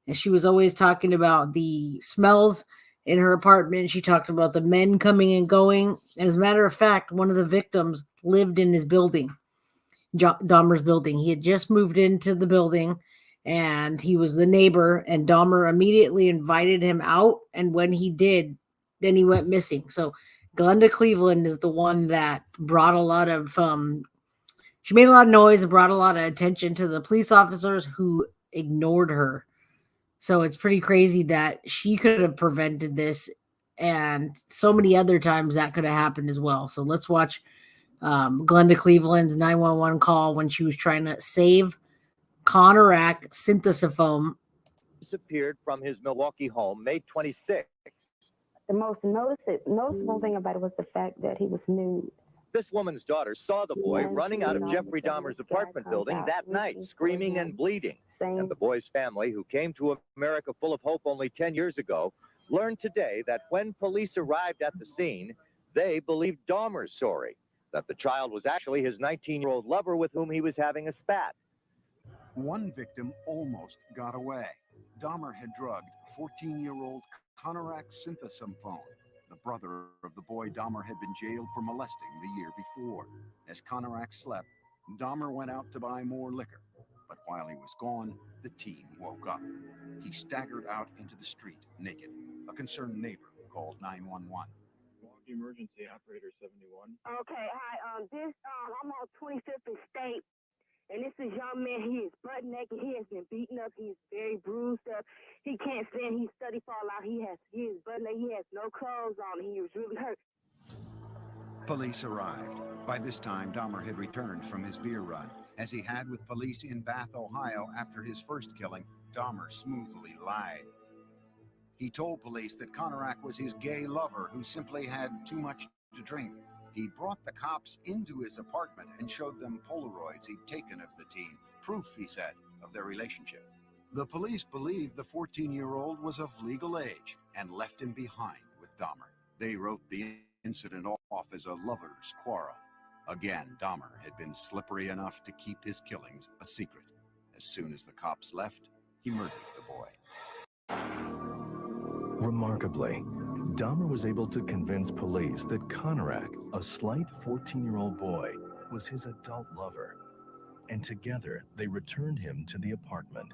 [SPEAKER 1] And she was always talking about the smells in her apartment. She talked about the men coming and going. As a matter of fact, one of the victims lived in his building, Dahmer's building. He had just moved into the building, and he was the neighbor, and Dahmer immediately invited him out. And when he did, then he went missing. So Glenda Cleveland is the one that brought a lot of, she made a lot of noise and brought a lot of attention to the police officers who ignored her. So it's pretty crazy that she could have prevented this and so many other times that could have happened as well. So let's watch Glenda Cleveland's 911 call when she was trying to save Konerak Sinthasomphone.
[SPEAKER 16] Disappeared from his Milwaukee home May 26th.
[SPEAKER 17] The most noticeable thing about it was the fact that he was nude.
[SPEAKER 16] This woman's daughter saw the boy running out of Jeffrey Dahmer's apartment building that night, screaming and bleeding. And the boy's family, who came to America full of hope only 10 years ago, learned today that when police arrived at the scene, they believed Dahmer's story, that the child was actually his 19-year-old lover with whom he was having a spat.
[SPEAKER 18] One victim almost got away. Dahmer had drugged 14-year-old Konerak Sinthasomphone, the brother of the boy Dahmer had been jailed for molesting the year before. As Konerak slept, Dahmer went out to buy more liquor. But while he was gone, the teen woke up. He staggered out into the street naked. A concerned neighbor called 911.
[SPEAKER 19] Emergency operator 71.
[SPEAKER 20] Okay, hi. I'm on 25th and State, and this is young man. He is butt naked. He has been beaten up. He's very bruised up. He can't stand. He's study fall out. He is butt naked. He has no clothes on. He was really hurt.
[SPEAKER 18] Police arrived. By this time, Dahmer had returned from his beer run. As he had with police in Bath, Ohio, after his first killing, Dahmer smoothly lied. He told police that Konerak was his gay lover who simply had too much to drink. He brought the cops into his apartment and showed them Polaroids he'd taken of the teen, proof, he said, of their relationship. The police believed the 14-year-old was of legal age and left him behind with Dahmer. They wrote the incident off as a lover's quarrel. Again, Dahmer had been slippery enough to keep his killings a secret. As soon as the cops left, he murdered the boy.
[SPEAKER 21] Remarkably, Dahmer was able to convince police that Konerak, a slight 14-year-old boy, was his adult lover, and together they returned him to the apartment.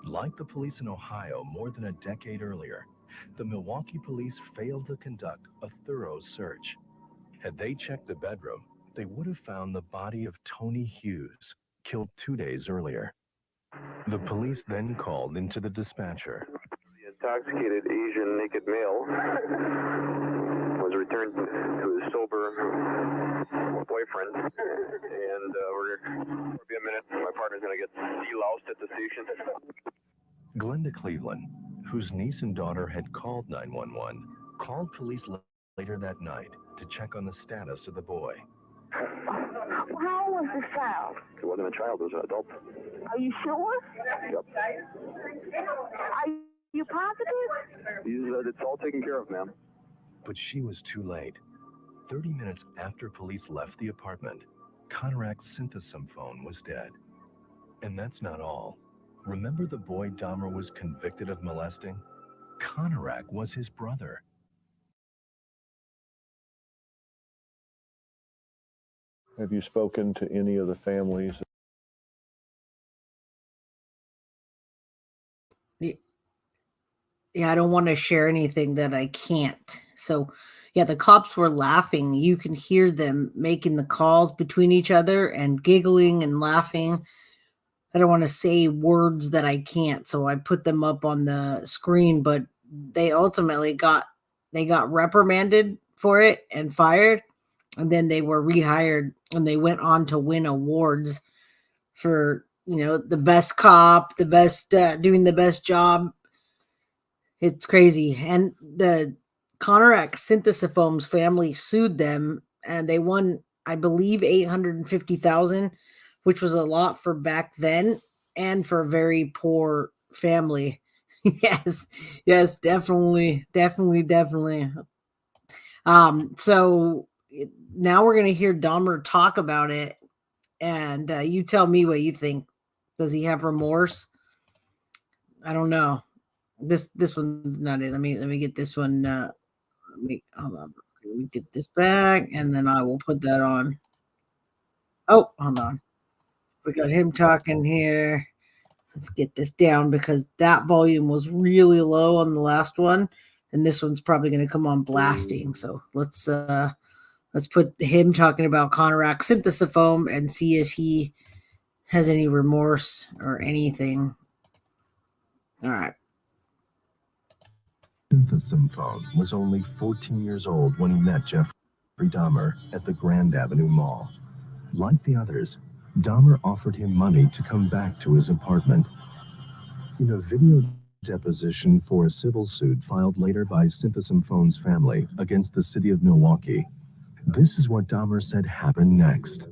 [SPEAKER 21] Like the police in Ohio more than a decade earlier, the Milwaukee police failed to conduct a thorough search. Had they checked the bedroom, they would have found the body of Tony Hughes, killed 2 days earlier. The police then called into the dispatcher.
[SPEAKER 22] Intoxicated Asian naked male was returned to his sober boyfriend, and we'll be a minute. My partner's gonna get deloused at the station.
[SPEAKER 21] Glenda Cleveland, whose niece and daughter had called 911, called police later that night to check on the status of the boy.
[SPEAKER 20] How old was this child?
[SPEAKER 22] It wasn't a child, it was an adult.
[SPEAKER 20] Are you sure?
[SPEAKER 22] Yep.
[SPEAKER 20] Are you positive?
[SPEAKER 22] It's all taken care of, ma'am.
[SPEAKER 21] But she was too late. 30 minutes after police left the apartment, Konerak Sinthasomphone was dead. And that's not all. Remember the boy Dahmer was convicted of molesting? Konerak was his brother.
[SPEAKER 23] Have you spoken to any of the families?
[SPEAKER 1] Yeah, I don't want to share anything that I can't. So, yeah, the cops were laughing. You can hear them making the calls between each other and giggling and laughing. I don't want to say words that I can't, so I put them up on the screen, but they ultimately got reprimanded for it and fired, and then they were rehired and they went on to win awards for, the best cop, the best, doing the best job. It's crazy. And the Konerak Sinthasophone's family sued them and they won, I believe, $850,000, which was a lot for back then and for a very poor family. Yes, definitely. So now we're going to hear Dahmer talk about it, and you tell me what you think. Does he have remorse? I don't know. This one's not it. Let me get this one. Hold on. Let me get this back, and then I will put that on. Oh, hold on. We got him talking here. Let's get this down because that volume was really low on the last one, and this one's probably going to come on blasting. So let's put him talking about Konerak Sinthasomphone and see if he has any remorse or anything. All right.
[SPEAKER 21] Sinthasomphone was only 14 years old when he met Jeffrey Dahmer at the Grand Avenue Mall. Like the others, Dahmer offered him money to come back to his apartment. In a video deposition for a civil suit filed later by Synthasomphone's family against the city of Milwaukee, this is what Dahmer said happened next.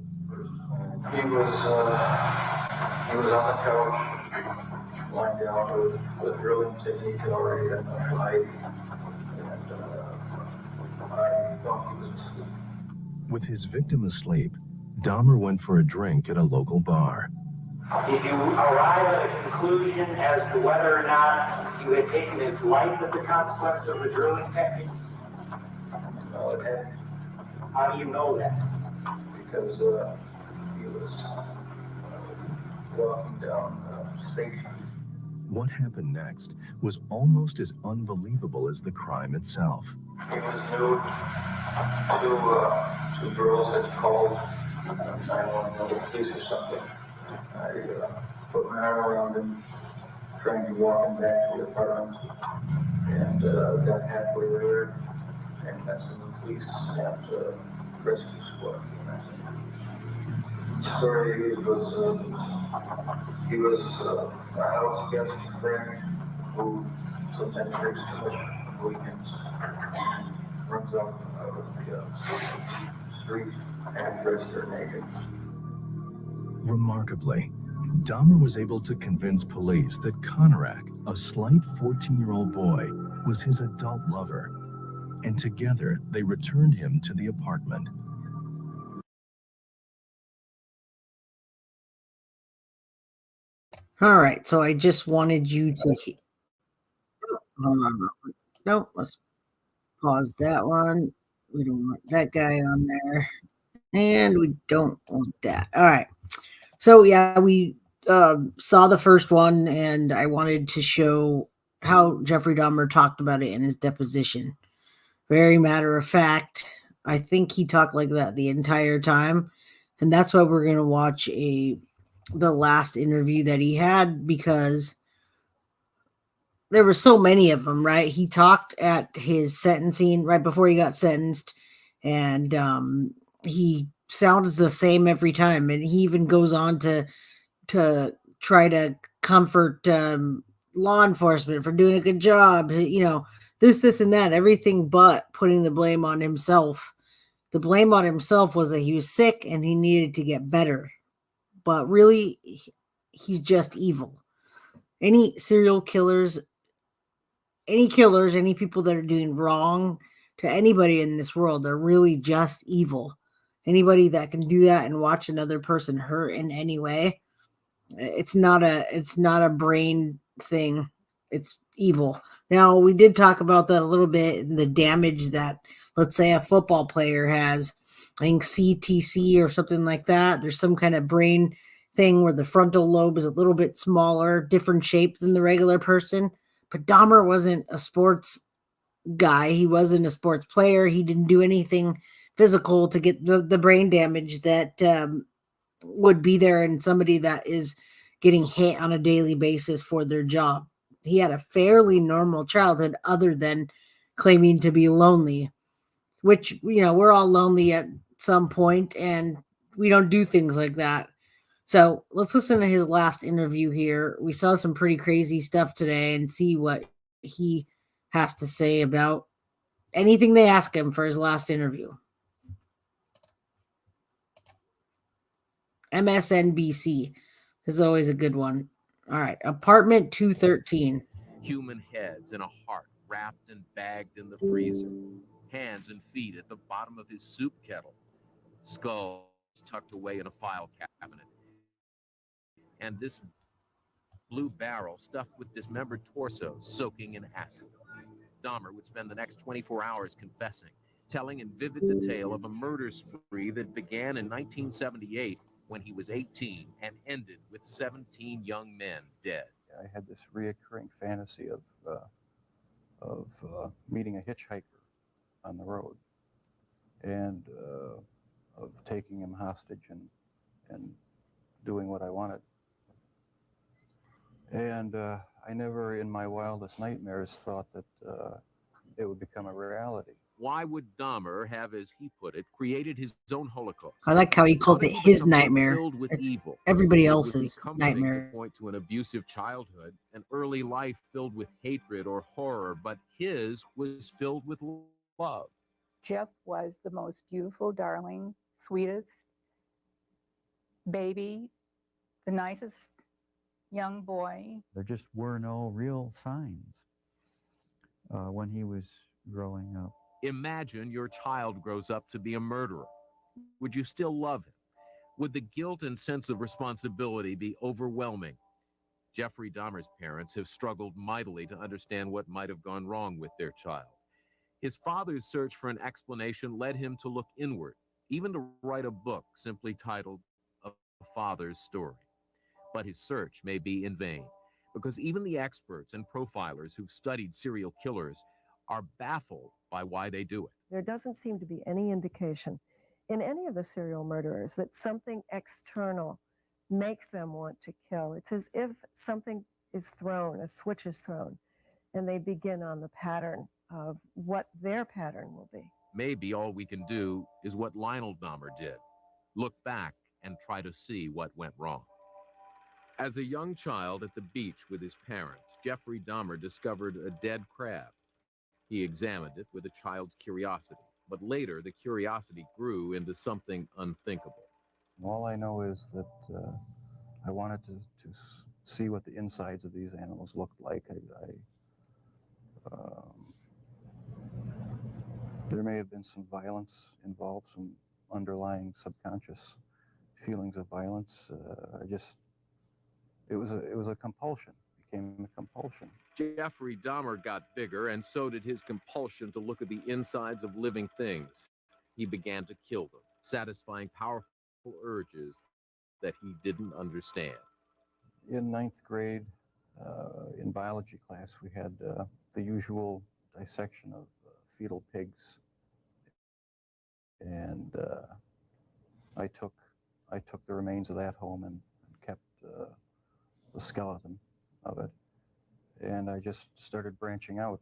[SPEAKER 4] He was on the couch, lying down with drilling technique already applied, and I thought he was asleep.
[SPEAKER 21] With his victim asleep, Dahmer went for a drink at a local bar.
[SPEAKER 4] Did you arrive at a conclusion as to whether or not you had taken his life as a consequence of the drilling technique? No, it hadn't. How do you know that? Because he was walking down State Street.
[SPEAKER 21] What happened next was almost as unbelievable as the crime itself.
[SPEAKER 4] He was nude. Two girls had called 911, the police or something. I put my arm around him, trying to walk him back to the apartment, and got halfway there, and that's when the police and rescue squad came in. The story was he was a house guest friend who sometimes drinks too much on the weekends and runs out of the street and dressed her naked.
[SPEAKER 21] Remarkably, Dahmer was able to convince police that Konerak, a slight 14-year-old boy, was his adult lover, and together they returned him to the apartment.
[SPEAKER 1] All right, so I just wanted you to. Hold on. Nope, let's pause that one. We don't want that guy on there, and we don't want that. All right. So yeah, we saw the first one, and I wanted to show how Jeffrey Dahmer talked about it in his deposition. Very matter of fact. I think he talked like that the entire time, and that's why we're gonna watch the last interview that he had, because there were so many of them, right? He talked at his sentencing right before he got sentenced, and he sounds the same every time, and he even goes on to try to comfort law enforcement for doing a good job, this and that, everything but putting the blame on himself. The blame on himself was that he was sick and he needed to get better, but really he's just evil. Any serial killers, any people that are doing wrong to anybody in this world are really just evil. Anybody that can do that and watch another person hurt in any way, it's not a brain thing. It's evil. Now, we did talk about that a little bit, the damage that, let's say, a football player has. I think CTC or something like that. There's some kind of brain thing where the frontal lobe is a little bit smaller, different shape than the regular person. But Dahmer wasn't a sports guy. He wasn't a sports player. He didn't do anything physical to get the brain damage that would be there in somebody that is getting hit on a daily basis for their job. He had a fairly normal childhood other than claiming to be lonely, which, we're all lonely at some point and we don't do things like that. So let's listen to his last interview here. We saw some pretty crazy stuff today and see what he has to say about anything they ask him for his last interview. MSNBC is always a good one. All right. Apartment 213.
[SPEAKER 5] Human heads and a heart wrapped and bagged in the freezer. Hands and feet at the bottom of his soup kettle. Skulls tucked away in a file cabinet. And this blue barrel stuffed with dismembered torsos soaking in acid. Dahmer would spend the next 24 hours confessing, telling in vivid detail of a murder spree that began in 1978 when he was 18 and ended with 17 young men dead.
[SPEAKER 6] I had this reoccurring fantasy of meeting a hitchhiker on the road and of taking him hostage and doing what I wanted. And I never in my wildest nightmares thought that it would become a reality.
[SPEAKER 5] Why would Dahmer have, as he put it, created his own Holocaust?
[SPEAKER 1] I like how he calls it
[SPEAKER 5] Unable to
[SPEAKER 1] his
[SPEAKER 5] come
[SPEAKER 1] nightmare.
[SPEAKER 5] filled with
[SPEAKER 1] It's
[SPEAKER 5] evil.
[SPEAKER 1] everybody
[SPEAKER 5] It would be
[SPEAKER 1] else's
[SPEAKER 5] comforting
[SPEAKER 1] nightmare.
[SPEAKER 5] to point to an abusive childhood, an early life filled with hatred or horror, but his was filled with love.
[SPEAKER 2] Jeff was the most beautiful, darling, sweetest baby, the nicest young boy.
[SPEAKER 6] There just were no real signs when he was growing up.
[SPEAKER 5] Imagine your child grows up to be a murderer. Would you still love him? Would the guilt and sense of responsibility be overwhelming? Jeffrey Dahmer's parents have struggled mightily to understand what might have gone wrong with their child. His father's search for an explanation led him to look inward, even to write a book simply titled A Father's Story. But his search may be in vain, because even the experts and profilers who've studied serial killers are baffled by why they do it.
[SPEAKER 3] There doesn't seem to be any indication in any of the serial murderers that something external makes them want to kill. It's as if something is thrown, a switch is thrown, and they begin on the pattern of what their pattern will be.
[SPEAKER 5] Maybe all we can do is what Lionel Dahmer did, look back and try to see what went wrong. As a young child at the beach with his parents, Jeffrey Dahmer discovered a dead crab. He examined it with a child's curiosity, but later the curiosity grew into something unthinkable.
[SPEAKER 6] All I know is that I wanted to see what the insides of these animals looked like. There may have been some violence involved, some underlying subconscious feelings of violence. It was a compulsion. It became a compulsion.
[SPEAKER 5] Jeffrey Dahmer got bigger, and so did his compulsion to look at the insides of living things. He began to kill them, satisfying powerful urges that he didn't understand.
[SPEAKER 6] In ninth grade, in biology class, we had the usual dissection of fetal pigs, and I took the remains of that home and kept the skeleton of it, and I just started branching out,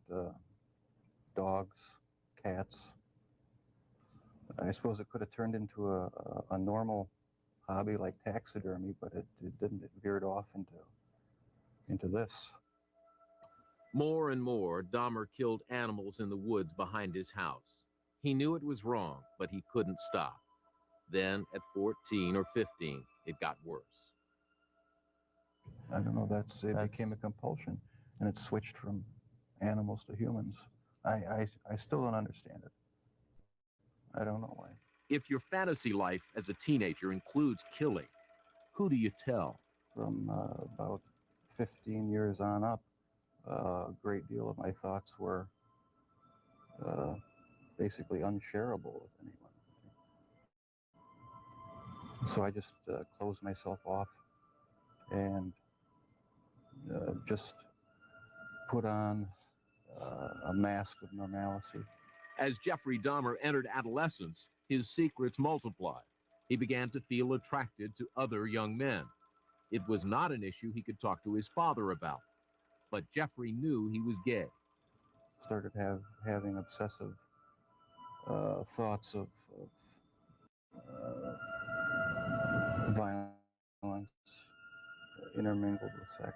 [SPEAKER 6] dogs, cats. I suppose it could have turned into a normal hobby like taxidermy, but it didn't. It veered off into this.
[SPEAKER 5] More and more, Dahmer killed animals in the woods behind his house. He knew it was wrong, but he couldn't stop. Then, at 14 or 15, it got worse.
[SPEAKER 6] I don't know, it became a compulsion, and it switched from animals to humans. I still don't understand it. I don't know why.
[SPEAKER 5] If your fantasy life as a teenager includes killing, who do you tell?
[SPEAKER 6] From about 15 years on up, a great deal of my thoughts were basically unshareable with anyone. So I just closed myself off and just put on a mask of normalcy.
[SPEAKER 5] As Jeffrey Dahmer entered adolescence, his secrets multiplied. He began to feel attracted to other young men. It was not an issue he could talk to his father about, but Jeffrey knew he was gay.
[SPEAKER 6] Started having obsessive thoughts of violence intermingled with sex.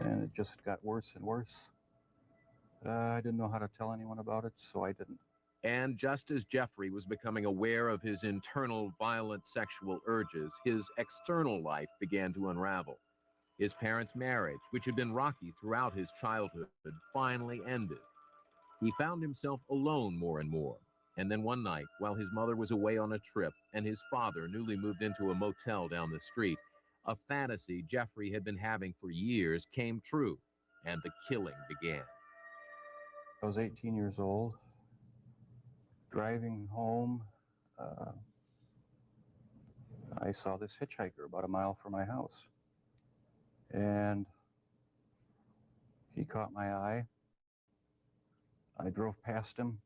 [SPEAKER 6] And it just got worse and worse. I didn't know how to tell anyone about it, so I didn't.
[SPEAKER 5] And just as Jeffrey was becoming aware of his internal violent sexual urges, his external life began to unravel. His parents' marriage, which had been rocky throughout his childhood, finally ended. He found himself alone more and more. And then one night, while his mother was away on a trip and his father newly moved into a motel down the street, a fantasy Jeffrey had been having for years came true, and the killing began.
[SPEAKER 6] I was 18 years old, driving home. I saw this hitchhiker about a mile from my house, and he caught my eye. I drove past him,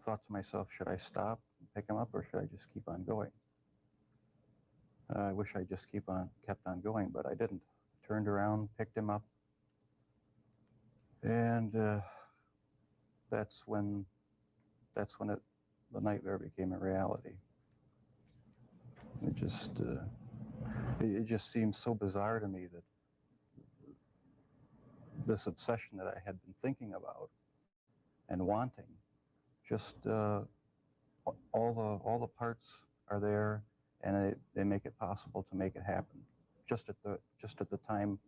[SPEAKER 6] thought to myself, should I stop and pick him up, or should I just keep on going? I wish I just kept on going, but I didn't. Turned around, picked him up, and that's when the nightmare became a reality. It just seems so bizarre to me that this obsession that I had been thinking about and wanting, just all the parts are there, and they make it possible to make it happen. Just at the time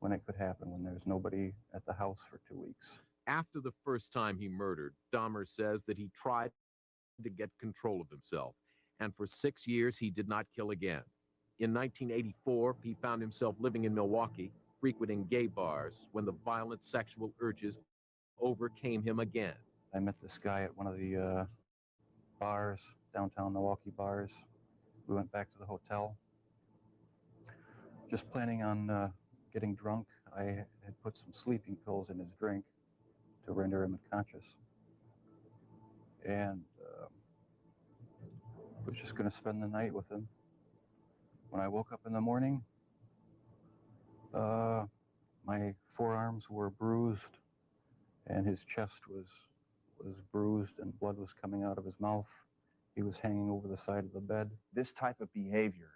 [SPEAKER 6] when it could happen, when there's nobody at the house for 2 weeks.
[SPEAKER 5] After the first time he murdered, Dahmer says that he tried to get control of himself, and for 6 years he did not kill again. In 1984, he found himself living in Milwaukee, frequenting gay bars, when the violent sexual urges overcame him again.
[SPEAKER 6] I met this guy at one of the bars, downtown Milwaukee bars. We went back to the hotel, just planning on getting drunk. I had put some sleeping pills in his drink to render him unconscious, and was just going to spend the night with him. When I woke up in the morning, my forearms were bruised, and his chest was bruised, and blood was coming out of his mouth. He was hanging over the side of the bed.
[SPEAKER 7] This type of behavior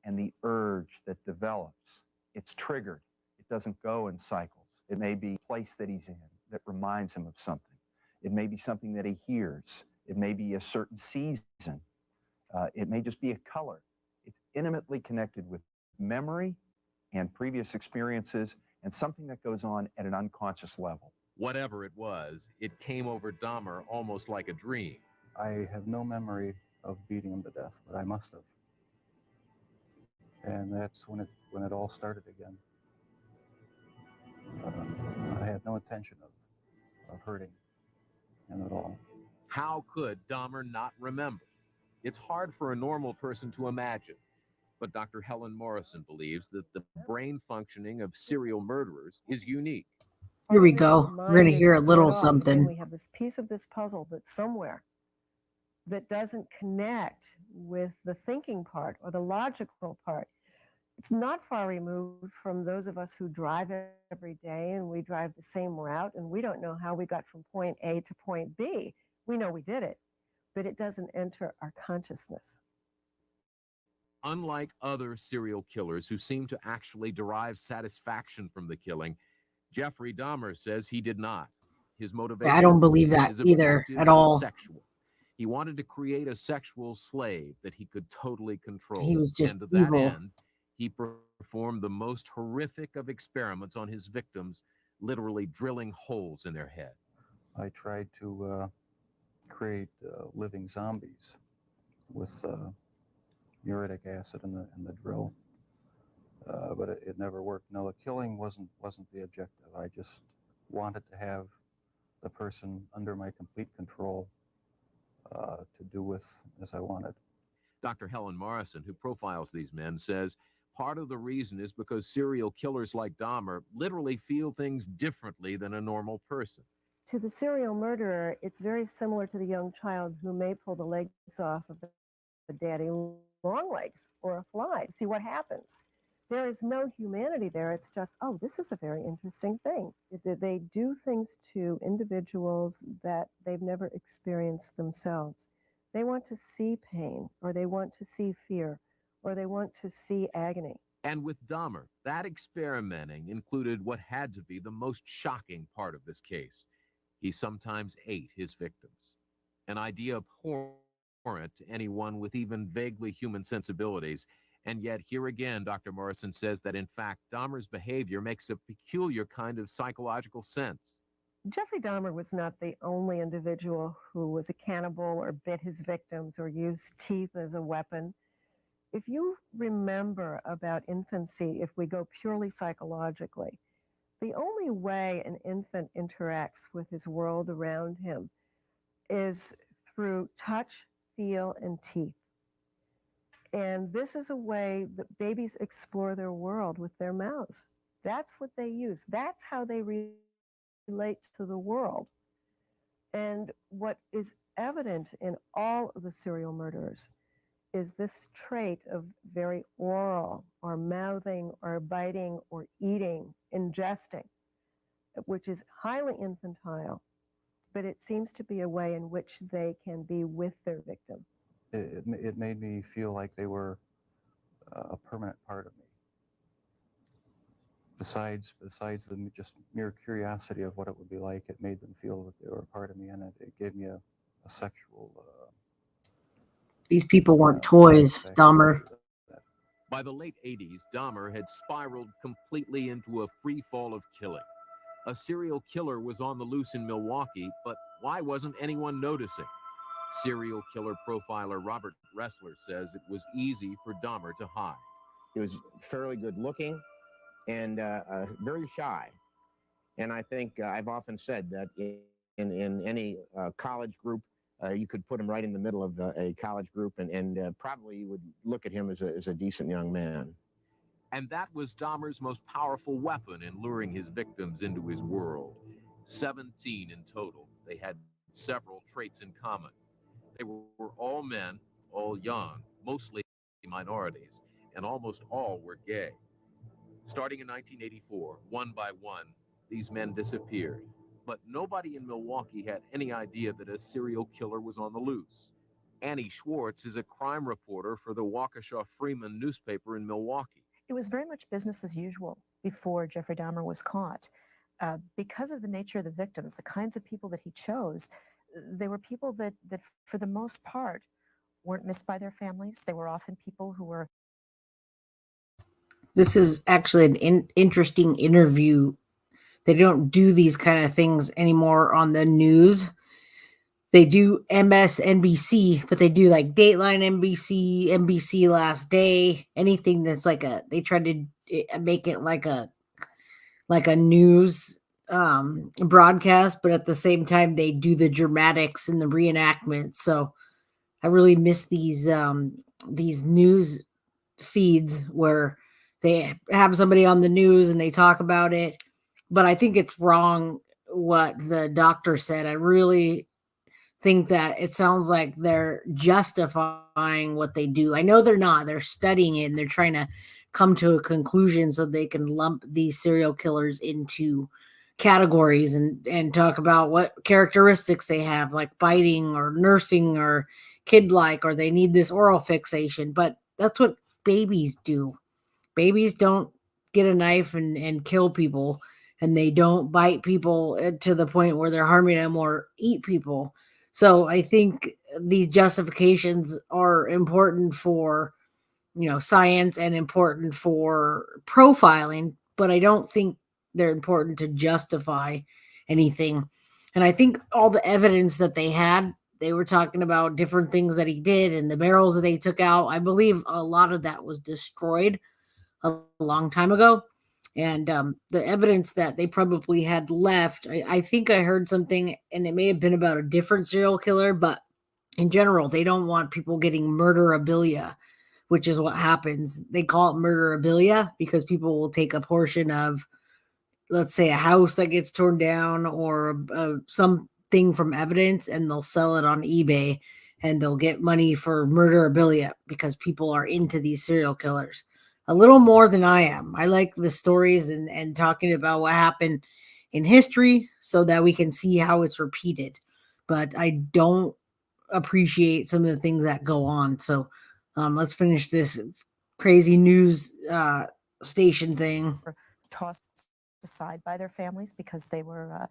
[SPEAKER 7] and the urge that develops, it's triggered. It doesn't go in cycles. It may be a place that he's in that reminds him of something. It may be something that he hears. It may be a certain season. It may just be a color. It's intimately connected with memory and previous experiences and something that goes on at an unconscious level.
[SPEAKER 5] Whatever it was, it came over Dahmer almost like a dream.
[SPEAKER 6] I have no memory of beating him to death, but I must have. And that's when it all started again. I had no intention of hurting him at all.
[SPEAKER 5] How could Dahmer not remember? It's hard for a normal person to imagine, but Dr. Helen Morrison believes that the brain functioning of serial murderers is unique.
[SPEAKER 1] Here we go. We're going to hear a little
[SPEAKER 3] And
[SPEAKER 1] something.
[SPEAKER 3] we have this piece of this puzzle that's somewhere that doesn't connect with the thinking part or the logical part. It's not far removed from those of us who drive every day, and we drive the same route, and we don't know how we got from point A to point B. We know we did it, but it doesn't enter our consciousness.
[SPEAKER 5] Unlike other serial killers who seem to actually derive satisfaction from the killing, Jeffrey Dahmer says he did not. His motivation
[SPEAKER 1] I don't believe that
[SPEAKER 5] is
[SPEAKER 1] either
[SPEAKER 5] objective
[SPEAKER 1] at
[SPEAKER 5] and
[SPEAKER 1] all.
[SPEAKER 5] sexual. He wanted to create a sexual slave that he could totally control.
[SPEAKER 1] He was just
[SPEAKER 5] and to that
[SPEAKER 1] evil.
[SPEAKER 5] end, he performed the most horrific of experiments on his victims, literally drilling holes in their head.
[SPEAKER 6] I tried to create living zombies with uric acid in the drill, but it never worked. No, the killing wasn't the objective. I just wanted to have the person under my complete control to do with as I wanted.
[SPEAKER 5] Dr. Helen Morrison, who profiles these men, says part of the reason is because serial killers like Dahmer literally feel things differently than a normal person.
[SPEAKER 3] To the serial murderer, it's very similar to the young child who may pull the legs off of the daddy long legs or a fly to see what happens. There is no humanity there. It's just, oh, this is a very interesting thing. They do things to individuals that they've never experienced themselves. They want to see pain, or they want to see fear, or they want to see agony.
[SPEAKER 5] And with Dahmer, that experimenting included what had to be the most shocking part of this case. He sometimes ate his victims, an idea abhorrent to anyone with even vaguely human sensibilities. And yet, here again, Dr. Morrison says that, in fact, Dahmer's behavior makes a peculiar kind of psychological sense.
[SPEAKER 3] Jeffrey Dahmer was not the only individual who was a cannibal or bit his victims or used teeth as a weapon. If you remember about infancy, if we go purely psychologically, the only way an infant interacts with his world around him is through touch, feel, and teeth. And this is a way that babies explore their world with their mouths. That's what they use. That's how they relate to the world. And what is evident in all of the serial murderers is this trait of very oral or mouthing or biting or eating, ingesting, which is highly infantile but it seems to be a way in which they can be with their victim.
[SPEAKER 6] It made me feel like they were a permanent part of me. Besides the just mere curiosity of what it would be like, it made them feel that they were a part of me, and it gave me a sexual.
[SPEAKER 1] These people weren't toys, Dahmer.
[SPEAKER 5] By the late 80s, Dahmer had spiraled completely into a free fall of killing. A serial killer was on the loose in Milwaukee, but why wasn't anyone noticing? Serial killer profiler Robert Ressler says it was easy for Dahmer to hide.
[SPEAKER 8] He was fairly good looking and very shy. And I think I've often said that in any college group, you could put him right in the middle of a college group and probably you would look at him as a decent young man.
[SPEAKER 5] And that was Dahmer's most powerful weapon in luring his victims into his world. 17 in total. They had several traits in common. They were all men, all young, mostly minorities, and almost all were gay. Starting in 1984, one by one, these men disappeared. But nobody in Milwaukee had any idea that a serial killer was on the loose. Annie Schwartz is a crime reporter for the Waukesha Freeman newspaper in Milwaukee.
[SPEAKER 10] It was very much business as usual before Jeffrey Dahmer was caught. Because of the nature of the victims, the kinds of people that he chose, they were people that for the most part, weren't missed by their families. They were often people who were...
[SPEAKER 1] This is actually an interesting interview. They don't do these kind of things anymore on the news. They do MSNBC, but they do like Dateline NBC, NBC Last Day, anything that's like they try to make it like a news broadcast, but at the same time they do the dramatics and the reenactments. So I really miss these news feeds where they have somebody on the news and they talk about it. But I think it's wrong what the doctor said. I really think that it sounds like they're justifying what they do. I know they're not. They're studying it and they're trying to come to a conclusion so they can lump these serial killers into categories and talk about what characteristics they have, like biting or nursing or kid-like, or they need this oral fixation. But that's what babies do. Babies don't get a knife and kill people, and they don't bite people to the point where they're harming them or eat people. So I think these justifications are important for, science and important for profiling, but I don't think they're important to justify anything. And I think all the evidence that they had, they were talking about different things that he did and the barrels that they took out. I believe a lot of that was destroyed a long time ago. And the evidence that they probably had left, I think I heard something, and it may have been about a different serial killer, but in general, they don't want people getting murderabilia, which is what happens. They call it murderabilia because people will take a portion of, let's say, a house that gets torn down or something from evidence, and they'll sell it on eBay, and they'll get money for murderabilia because people are into these serial killers. A little more than I am. I like the stories and talking about what happened in history so that we can see how it's repeated. But I don't appreciate some of the things that go on. So let's finish this crazy news station thing.
[SPEAKER 10] tossed aside by their families because they were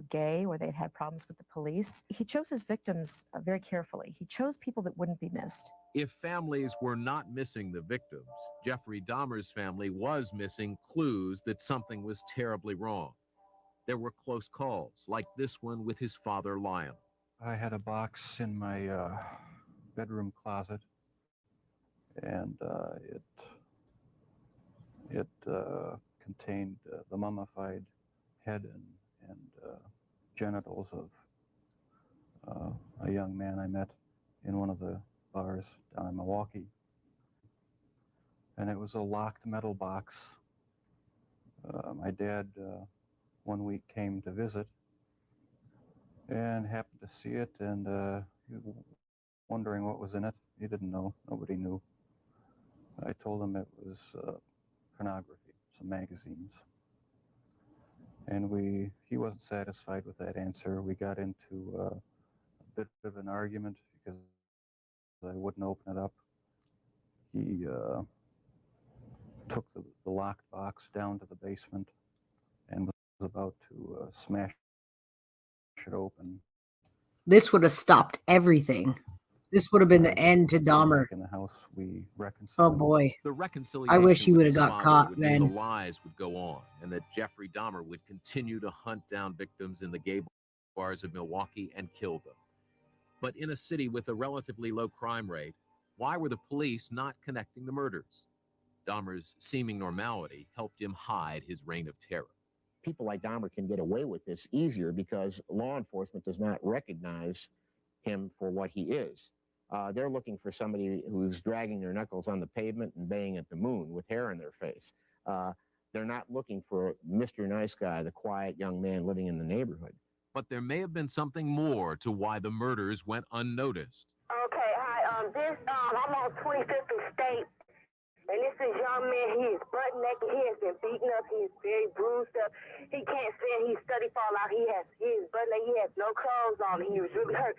[SPEAKER 10] gay or they'd had problems with the police. He chose his victims very carefully. He chose people that wouldn't be missed.
[SPEAKER 5] If families were not missing the victims, Jeffrey Dahmer's family was missing clues that something was terribly wrong. There were close calls, like this one with his father, Lionel.
[SPEAKER 6] I had a box in my bedroom closet, and it contained the mummified head and genitals of a young man I met in one of the bars down in Milwaukee. And it was a locked metal box. My dad one week came to visit and happened to see it, and he was wondering what was in it. He didn't know. Nobody knew. I told him it was pornography, some magazines. And he wasn't satisfied with that answer. We got into a bit of an argument because I wouldn't open it up. He took the locked box down to the basement and was about to smash it open.
[SPEAKER 1] This would have stopped everything. This would have been the end to Dahmer.
[SPEAKER 6] In the house, we
[SPEAKER 1] Oh
[SPEAKER 6] reconciled.
[SPEAKER 1] boy.
[SPEAKER 5] The reconciliation
[SPEAKER 1] I wish he
[SPEAKER 5] with
[SPEAKER 1] would have
[SPEAKER 5] his
[SPEAKER 1] got
[SPEAKER 5] father
[SPEAKER 1] caught
[SPEAKER 5] would mean
[SPEAKER 1] then.
[SPEAKER 5] the lies would go on, and that Jeffrey Dahmer would continue to hunt down victims in the gay bars of Milwaukee and kill them. But in a city with a relatively low crime rate, why were the police not connecting the murders? Dahmer's seeming normality helped him hide his reign of terror.
[SPEAKER 8] People like Dahmer can get away with this easier because law enforcement does not recognize him for what he is. They're looking for somebody who's dragging their knuckles on the pavement and baying at the moon with hair in their face. They're not looking for Mr. Nice Guy, the quiet young man living in the neighborhood.
[SPEAKER 5] But there may have been something more to why the murders went unnoticed.
[SPEAKER 20] Okay, hi. I'm on 25th and State, and this is young man. He is butt naked. He has been beaten up. He is very bruised up. He can't stand. He's study fall out. He is butt naked. He has no clothes on. He was really hurt,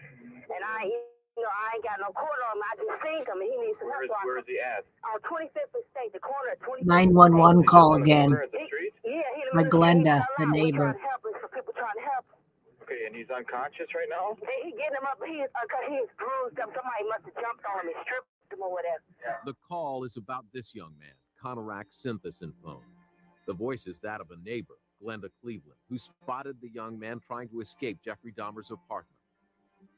[SPEAKER 20] and I ain't got no quarter on him. I just seen him, and he needs some help.
[SPEAKER 19] Where is he at?
[SPEAKER 20] On 25th and State, the corner of 25th.
[SPEAKER 1] 911 call again.
[SPEAKER 20] Yeah,
[SPEAKER 1] By Glenda, the neighbor.
[SPEAKER 19] Okay, and he's unconscious right now?
[SPEAKER 20] He getting him up. He is bruised up. Somebody must have jumped on him and stripped him or whatever.
[SPEAKER 5] The call is about this young man, Konerak Sinthasomphone. The voice is that of a neighbor, Glenda Cleveland, who spotted the young man trying to escape Jeffrey Dahmer's apartment.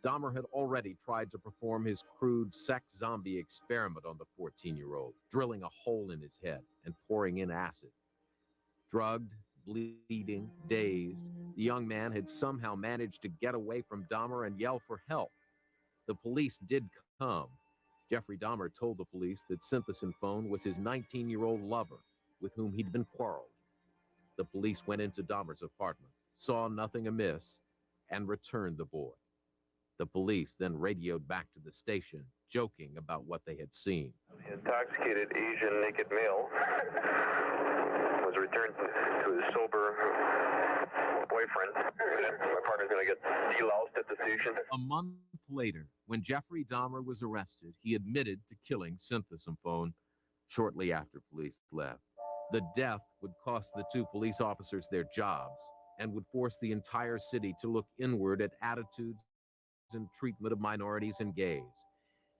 [SPEAKER 5] Dahmer had already tried to perform his crude sex zombie experiment on the 14-year-old, drilling a hole in his head and pouring in acid. Drugged, bleeding, dazed, the young man had somehow managed to get away from Dahmer and yell for help. The police did come. Jeffrey Dahmer told the police that Sinthasomphone was his 19-year-old lover with whom he'd been quarreled. The police went into Dahmer's apartment, saw nothing amiss, and returned the boy. The police then radioed back to the station, joking about what they had seen.
[SPEAKER 22] The intoxicated Asian naked male was returned to his sober boyfriend. My partner's going to get deloused at the station.
[SPEAKER 5] A month later, when Jeffrey Dahmer was arrested, he admitted to killing Sinthasomphone shortly after police left. The death would cost the two police officers their jobs and would force the entire city to look inward at attitudes and treatment of minorities and gays.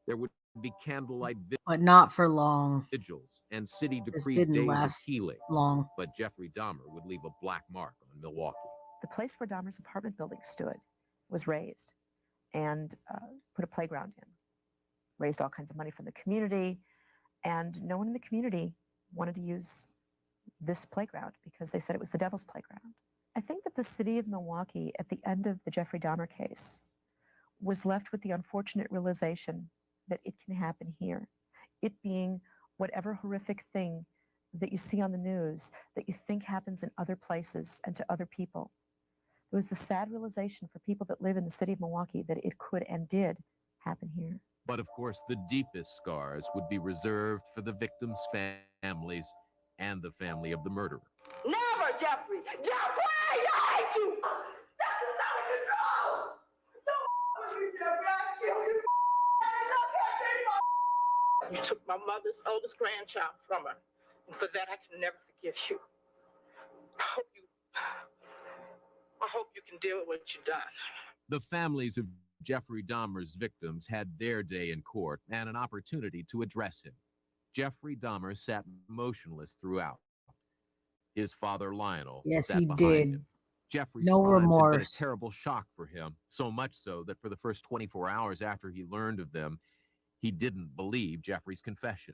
[SPEAKER 5] There would be candlelight
[SPEAKER 1] But not for long.
[SPEAKER 5] vigils and city
[SPEAKER 1] This
[SPEAKER 5] decreed
[SPEAKER 1] didn't
[SPEAKER 5] days of
[SPEAKER 1] last
[SPEAKER 5] healing.
[SPEAKER 1] long.
[SPEAKER 5] But Jeffrey Dahmer would leave a black mark on Milwaukee.
[SPEAKER 10] The place where Dahmer's apartment building stood was raised and put a playground in, raised all kinds of money from the community, and no one in the community wanted to use this playground because they said it was the devil's playground. I think that the city of Milwaukee, at the end of the Jeffrey Dahmer case, was left with the unfortunate realization that it can happen here. It being whatever horrific thing that you see on the news that you think happens in other places and to other people. It was the sad realization for people that live in the city of Milwaukee that it could and did happen here.
[SPEAKER 5] But of course, the deepest scars would be reserved for the victims' families and the family of the murderer.
[SPEAKER 20] Never, Jeffrey! Jeffrey! I hate you! This is out of control! Don't with me, Jeffrey! I'll kill you! Look at me!
[SPEAKER 11] You took my mother's oldest grandchild from her, and for that I can never forgive you. I hope you can deal with what you've done.
[SPEAKER 5] The families of Jeffrey Dahmer's victims had their day in court and an opportunity to address him. Jeffrey Dahmer sat motionless throughout. His father, Lionel,
[SPEAKER 1] Yes,
[SPEAKER 5] sat
[SPEAKER 1] he
[SPEAKER 5] behind
[SPEAKER 1] did.
[SPEAKER 5] him. Jeffrey's
[SPEAKER 1] No
[SPEAKER 5] crimes had been a
[SPEAKER 1] remorse.
[SPEAKER 5] terrible shock for him, so much so that for the first 24 hours after he learned of them, he didn't believe Jeffrey's confession.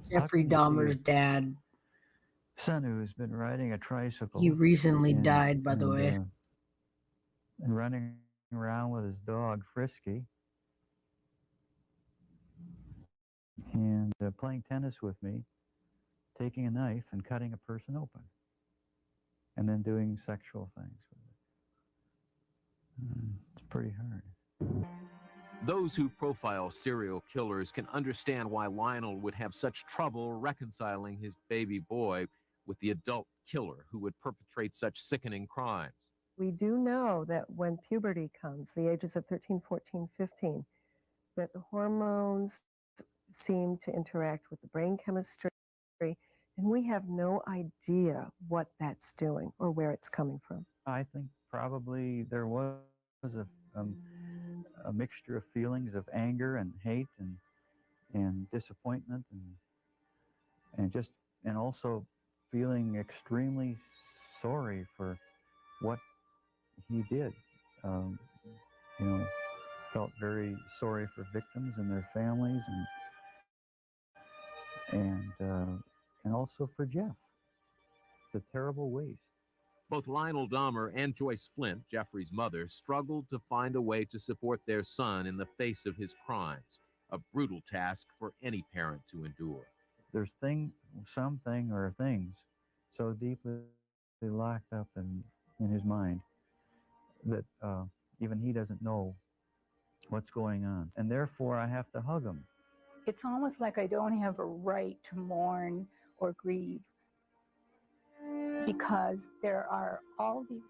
[SPEAKER 1] Jeffrey Dahmer's dad.
[SPEAKER 6] Son who's been riding a tricycle.
[SPEAKER 1] He recently
[SPEAKER 6] and-
[SPEAKER 1] died, by the
[SPEAKER 6] and,
[SPEAKER 1] way.
[SPEAKER 6] And running around with his dog, Frisky. And playing tennis with me, taking a knife and cutting a person open. And then doing sexual things with it. It's pretty hard.
[SPEAKER 5] Those who profile serial killers can understand why Lionel would have such trouble reconciling his baby boy with the adult killer who would perpetrate such sickening crimes.
[SPEAKER 3] We do know that when puberty comes, the ages of 13, 14, 15, that the hormones seem to interact with the brain chemistry, and we have no idea what that's doing or where it's coming from.
[SPEAKER 6] I think probably there was a mixture of feelings of anger and hate and disappointment and also feeling extremely sorry for what he did. You know, felt very sorry for victims and their families and also for Jeff. The terrible waste.
[SPEAKER 5] Both Lionel Dahmer and Joyce Flint, Jeffrey's mother, struggled to find a way to support their son in the face of his crimes, a brutal task for any parent to endure.
[SPEAKER 6] There's something or things so deeply locked up in his mind that even he doesn't know what's going on. And therefore, I have to hug him.
[SPEAKER 2] It's almost like I don't have a right to mourn or grieve, because there are all these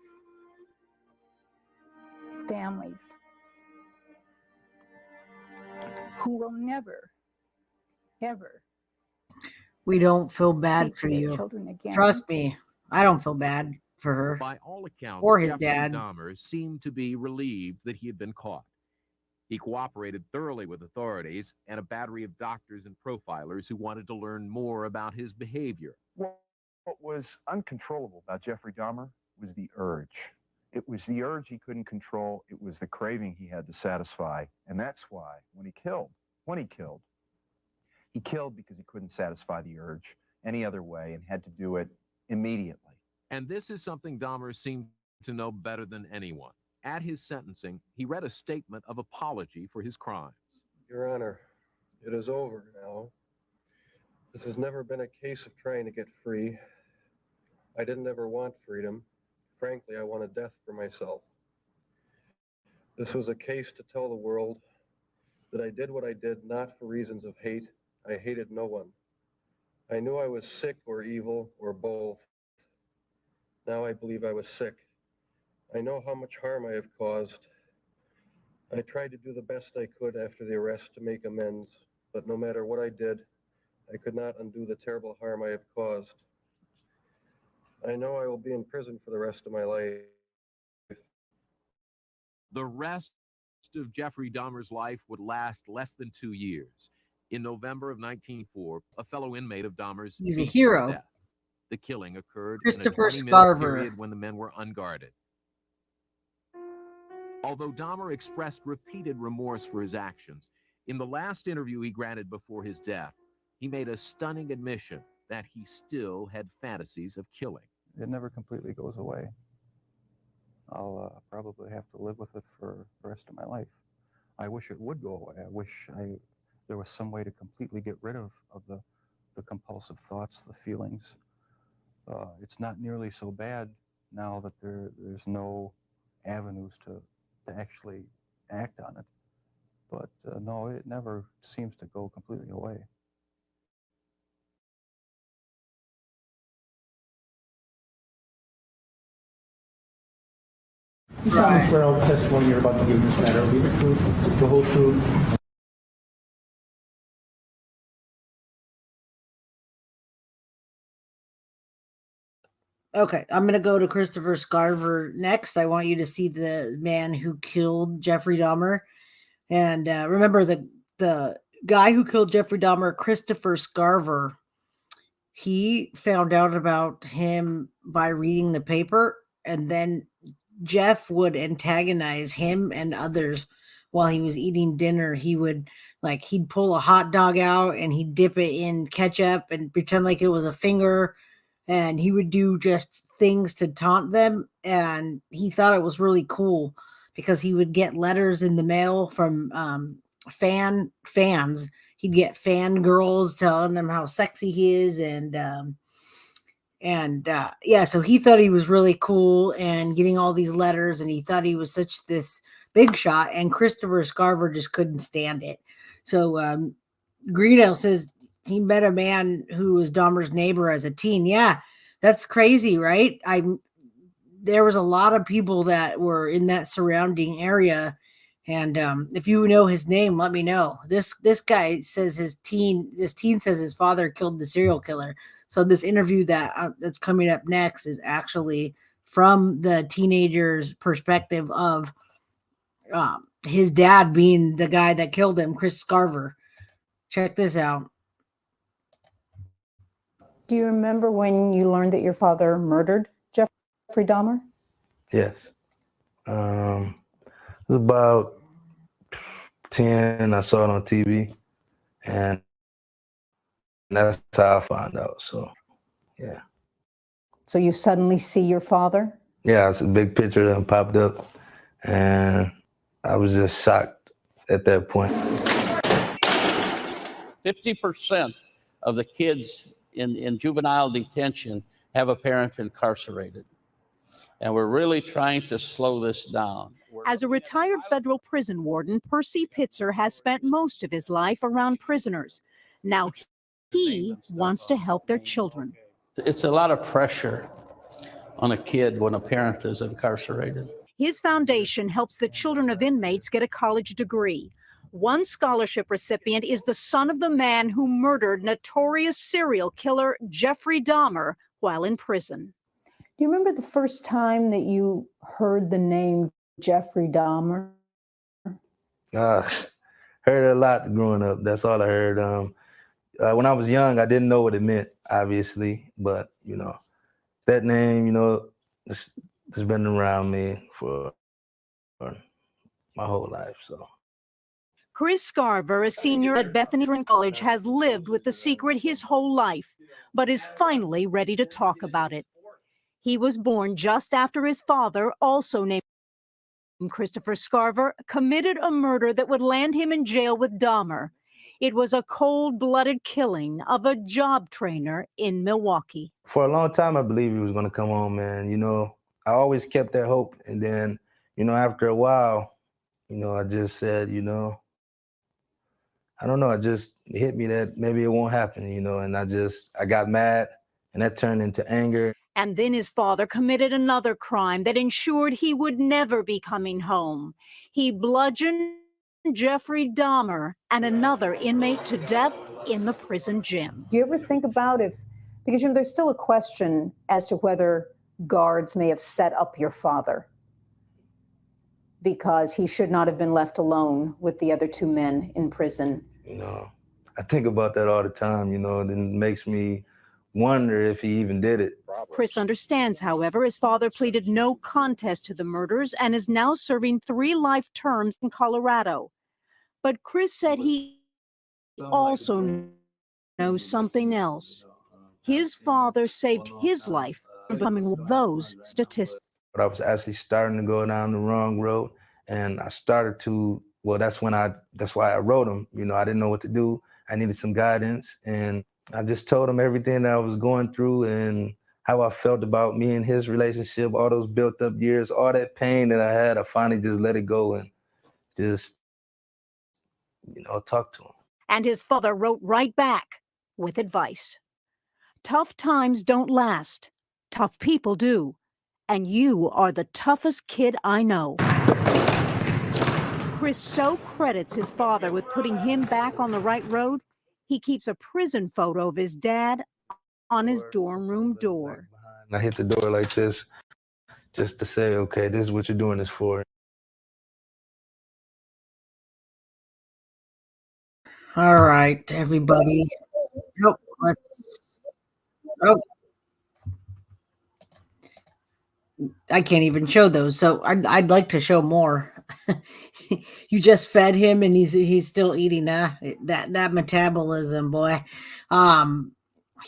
[SPEAKER 2] families who will never, ever.
[SPEAKER 1] We don't feel bad
[SPEAKER 2] speak
[SPEAKER 1] for
[SPEAKER 2] to their
[SPEAKER 1] you.
[SPEAKER 2] children again.
[SPEAKER 1] Trust me, I don't feel bad for her.
[SPEAKER 5] By all accounts,
[SPEAKER 1] or his
[SPEAKER 5] Jeffrey
[SPEAKER 1] dad.
[SPEAKER 5] Dahmer seemed to be relieved that he had been caught. He cooperated thoroughly with authorities and a battery of doctors and profilers who wanted to learn more about his behavior.
[SPEAKER 7] What was uncontrollable about Jeffrey Dahmer was the urge. It was the urge he couldn't control. It was the craving he had to satisfy. And that's why when he killed because he couldn't satisfy the urge any other way and had to do it immediately.
[SPEAKER 5] And this is something Dahmer seemed to know better than anyone. At his sentencing, he read a statement of apology for his crimes.
[SPEAKER 13] Your Honor, it is over now. This has never been a case of trying to get free. I didn't ever want freedom. Frankly, I wanted death for myself. This was a case to tell the world that I did what I did not for reasons of hate. I hated no one. I knew I was sick or evil or both. Now I believe I was sick. I know how much harm I have caused. I tried to do the best I could after the arrest to make amends, but no matter what I did, I could not undo the terrible harm I have caused. I know I will be in prison for the rest of my life.
[SPEAKER 5] The rest of Jeffrey Dahmer's life would last less than 2 years. In November of 1904, a fellow inmate of Dahmer's
[SPEAKER 1] He's a
[SPEAKER 5] beat to
[SPEAKER 1] hero.
[SPEAKER 5] death. The killing occurred
[SPEAKER 1] Christopher
[SPEAKER 5] in a 20-minute
[SPEAKER 1] Scarver.
[SPEAKER 5] period when the men were unguarded. Although Dahmer expressed repeated remorse for his actions, in the last interview he granted before his death, he made a stunning admission that he still had fantasies of killing.
[SPEAKER 6] It never completely goes away. I'll probably have to live with it for the rest of my life. I wish it would go away. I wish there was some way to completely get rid of the compulsive thoughts, the feelings. It's not nearly so bad now that there's no avenues to actually act on it. But no, it never seems to go completely away.
[SPEAKER 9] You solemnly swear all the testimony you're about to give in this matter will be the truth, the whole truth.
[SPEAKER 1] Okay, I'm going to go to Christopher Scarver next. I want you to see the man who killed Jeffrey Dahmer. And remember, the guy who killed Jeffrey Dahmer, Christopher Scarver, he found out about him by reading the paper. And then Jeff would antagonize him and others while he was eating dinner. He'd pull a hot dog out and he'd dip it in ketchup and pretend like it was a finger. And he would do just things to taunt them. And he thought it was really cool because he would get letters in the mail from fans. He'd get fangirls telling him how sexy he is. So he thought he was really cool and getting all these letters. And he thought he was such this big shot, and Christopher Scarver just couldn't stand it. So Greeno says he met a man who was Dahmer's neighbor as a teen. Yeah, that's crazy, right? There was a lot of people that were in that surrounding area, and if you know his name, let me know. This guy says this teen says his father killed the serial killer. So this interview that's coming up next is actually from the teenager's perspective of his dad being the guy that killed him, Chris Scarver. Check this out.
[SPEAKER 12] Do you remember when you learned that your father murdered Jeffrey Dahmer?
[SPEAKER 14] Yes. It was about 10. I saw it on TV, and that's how I found out. So, yeah.
[SPEAKER 12] So you suddenly see your father?
[SPEAKER 14] Yeah, it's a big picture that popped up, and I was just shocked at that point.
[SPEAKER 15] 50% of the kids in juvenile detention have a parent incarcerated. And we're really trying to slow this down.
[SPEAKER 24] As a retired federal prison warden, Percy Pitzer has spent most of his life around prisoners. Now he wants to help their children.
[SPEAKER 15] It's a lot of pressure on a kid when a parent is incarcerated.
[SPEAKER 24] His foundation helps the children of inmates get a college degree. One scholarship recipient is the son of the man who murdered notorious serial killer Jeffrey Dahmer while in prison.
[SPEAKER 12] Do you remember the first time that you heard the name Jeffrey Dahmer?
[SPEAKER 14] Heard it a lot growing up. That's all I heard. When I was young, I didn't know what it meant, obviously, but that name, it's been around me for my whole life. So.
[SPEAKER 24] Chris Scarver, a senior at Bethany College, has lived with the secret his whole life, but is finally ready to talk about it. He was born just after his father, also named Christopher Scarver, committed a murder that would land him in jail with Dahmer. It was a cold-blooded killing of a job trainer in Milwaukee.
[SPEAKER 14] For a long time, I believed he was going to come home, man. I always kept that hope. And then, after a while, I just said, I don't know, it just hit me that maybe it won't happen, and I got mad, and that turned into anger.
[SPEAKER 24] And then his father committed another crime that ensured he would never be coming home. He bludgeoned Jeffrey Dahmer and another inmate to death in the prison gym.
[SPEAKER 12] Do you ever think about because there's still a question as to whether guards may have set up your father because he should not have been left alone with the other two men in prison?
[SPEAKER 14] I think about that all the time, and it makes me wonder if he even did it.
[SPEAKER 24] Chris understands, however, his father pleaded no contest to the murders and is now serving 3 life terms in Colorado. But Chris said he also knows something else. His father saved his life from becoming those statistics.
[SPEAKER 14] But I was actually starting to go down the wrong road, and I started to, that's why I wrote him. I didn't know what to do. I needed some guidance, and I just told him everything that I was going through and how I felt about me and his relationship, all those built up years, all that pain that I had. I finally just let it go and just, talk to him.
[SPEAKER 24] And his father wrote right back with advice. Tough times don't last. Tough people do. And you are the toughest kid I know. Chris so credits his father with putting him back on the right road, he keeps a prison photo of his dad on his dorm room door.
[SPEAKER 14] I hit the door like this just to say, okay, this is what you're doing this for.
[SPEAKER 1] All right, everybody. Nope. I can't even show those, so I'd like to show more. You just fed him, and he's still eating. That metabolism, boy. I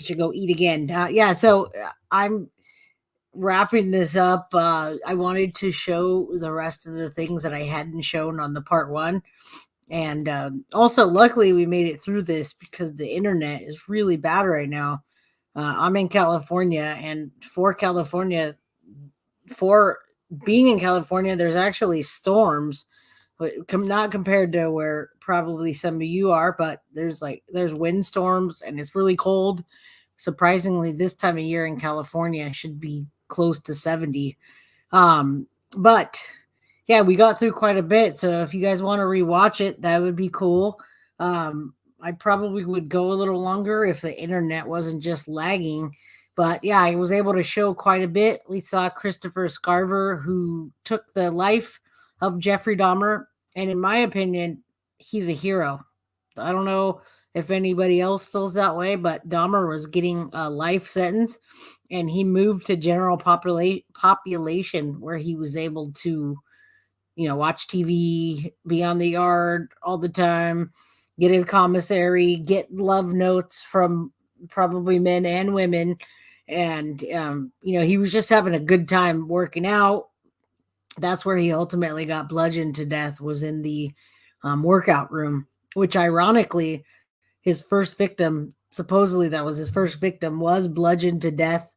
[SPEAKER 1] should go eat again. Yeah, so I'm wrapping this up. I wanted to show the rest of the things that I hadn't shown on the part 1. And also, luckily, we made it through this because the internet is really bad right now. I'm in California, and for being in California, there's actually storms. not compared to where probably some of you are, but there's windstorms and it's really cold. Surprisingly, this time of year in California should be close to 70. But yeah, we got through quite a bit. So if you guys want to rewatch it, that would be cool. I probably would go a little longer if the internet wasn't just lagging. But yeah, I was able to show quite a bit. We saw Christopher Scarver, who took the life of Jeffrey Dahmer. And in my opinion, he's a hero. I don't know if anybody else feels that way, but Dahmer was getting a life sentence and he moved to general population where he was able to, watch TV, be on the yard all the time, get his commissary, get love notes from probably men and women. And, he was just having a good time working out. That's where he ultimately got bludgeoned to death, was in the workout room, which ironically, his first victim, supposedly that was his first victim, was bludgeoned to death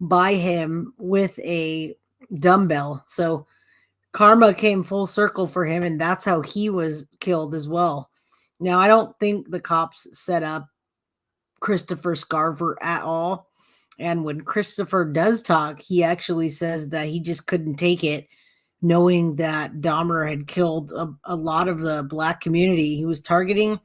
[SPEAKER 1] by him with a dumbbell. So karma came full circle for him, and that's how he was killed as well. Now, I don't think the cops set up Christopher Scarver at all. And when Christopher does talk, he actually says that he just couldn't take it, knowing that Dahmer had killed a lot of the Black community he was targeting,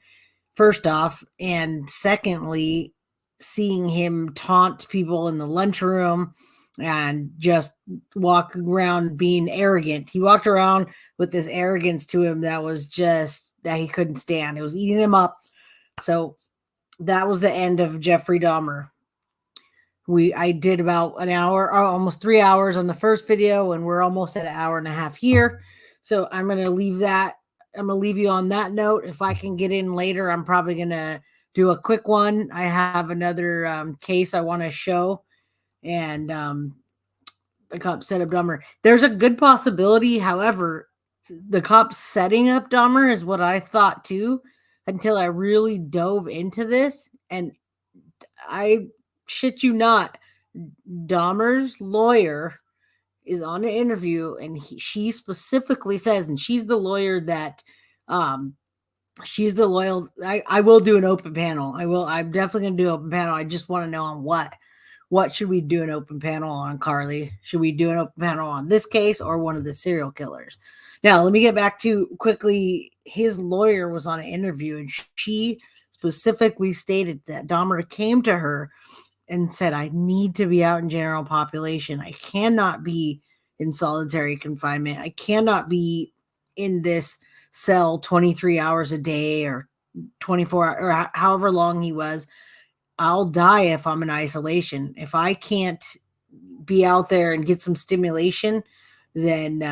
[SPEAKER 1] first off, and secondly, seeing him taunt people in the lunchroom and just walk around being arrogant. He walked around with this arrogance to him that was just, that he couldn't stand. It was eating him up. So that was the end of Jeffrey Dahmer. I did about an hour, or almost 3 hours on the first video, and we're almost at an hour and a half here. So I'm going to leave that. I'm going to leave you on that note. If I can get in later, I'm probably going to do a quick one. I have another case I want to show, and the cop set up Dahmer. There's a good possibility, however, the cops setting up Dahmer is what I thought too, until I really dove into this. And I shit you not, Dahmer's lawyer is on an interview, and she specifically says, and she's the lawyer that she's the loyal. I will do an open panel. I'm definitely gonna do an open panel. I just want to know on what should we do an open panel on, Carly? Should we do an open panel on this case or one of the serial killers? Now, let me get back to quickly. His lawyer was on an interview, and she specifically stated that Dahmer came to her and said, I need to be out in general population. I cannot be in solitary confinement. I cannot be in this cell 23 hours a day or 24 or however long he was. I'll die if I'm in isolation. If I can't be out there and get some stimulation, then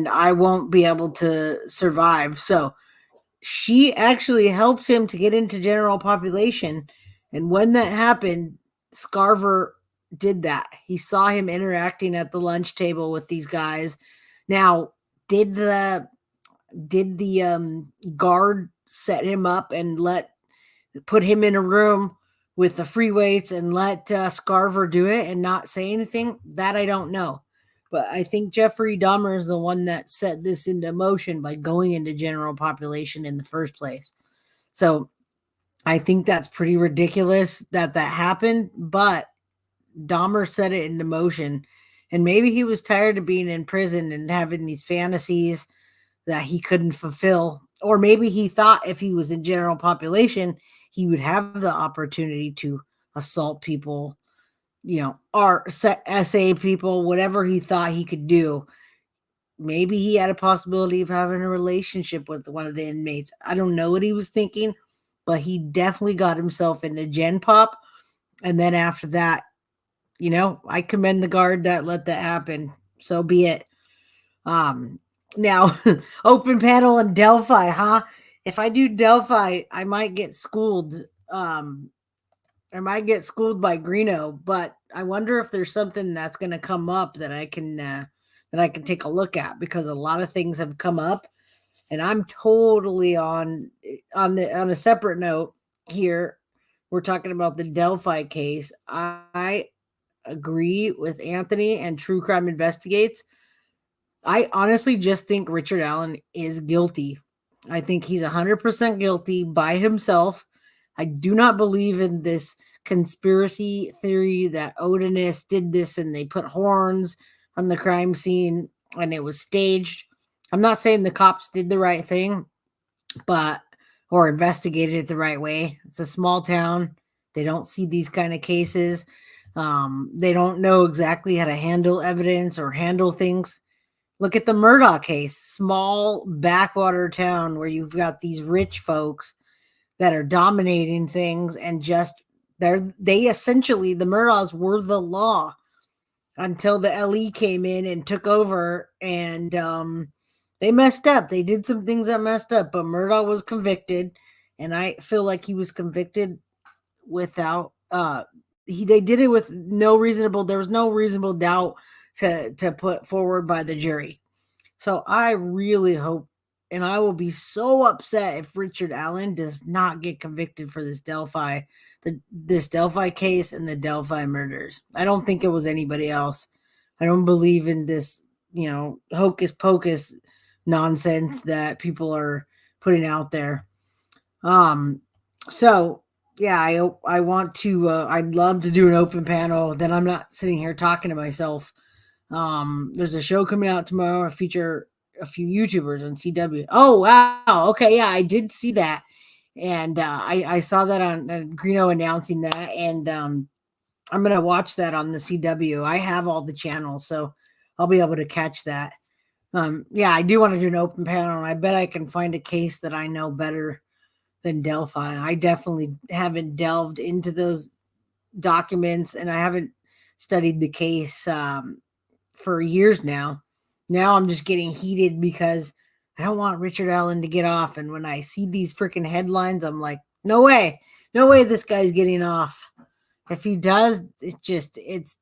[SPEAKER 1] I won't be able to survive. So she actually helped him to get into general population. And when that happened, Scarver did that. He saw him interacting at the lunch table with these guys. Now, did the guard set him up and put him in a room with the free weights and let Scarver do it and not say anything? That I don't know. But I think Jeffrey Dahmer is the one that set this into motion by going into general population in the first place. So I think that's pretty ridiculous that happened, but Dahmer set it into motion. And maybe he was tired of being in prison and having these fantasies that he couldn't fulfill. Or maybe he thought if he was in general population, he would have the opportunity to assault people, or SA people, whatever he thought he could do. Maybe he had a possibility of having a relationship with one of the inmates. I don't know what he was thinking, but he definitely got himself into Gen Pop. And then after that, I commend the guard that let that happen. So be it. Now, open panel in Delphi, huh? If I do Delphi, I might get schooled. I might get schooled by Greeno, but I wonder if there's something that's going to come up that I can take a look at, because a lot of things have come up, and I'm totally on a separate note here. We're talking about the Delphi case. I agree with Anthony and True Crime Investigates. I honestly just think Richard Allen is guilty. I think he's 100% guilty by himself. I do not believe in this conspiracy theory that Odinist did this and they put horns on the crime scene and it was staged. I'm not saying the cops did the right thing, but or investigated it the right way. It's a small town. They don't see these kind of cases. They don't know exactly how to handle evidence or handle things. Look at the Murdaugh case, small backwater town where you've got these rich folks that are dominating things and just they essentially, the Murdaughs were the law until the LE came in and took over, and they messed up. They did some things that messed up, but Murdaugh was convicted, and I feel like he was convicted without they did it with there was no reasonable doubt to put forward by the jury. So I really hope, and I will be so upset if Richard Allen does not get convicted for this Delphi case and the Delphi murders. I don't think it was anybody else. I don't believe in this, hocus pocus nonsense that people are putting out there. So yeah, I want to, I'd love to do an open panel. Then I'm not sitting here talking to myself. There's a show coming out tomorrow. I feature a few YouTubers on CW. Oh, wow. Okay. Yeah, I did see that. And I saw that on Greeno announcing that. And I'm going to watch that on the CW. I have all the channels, so I'll be able to catch that. Yeah, I do want to do an open panel. And I bet I can find a case that I know better than Delphi. I definitely haven't delved into those documents, and I haven't studied the case for years now. Now I'm just getting heated because I don't want Richard Allen to get off. And when I see these freaking headlines, I'm like, no way this guy's getting off. If he does, it's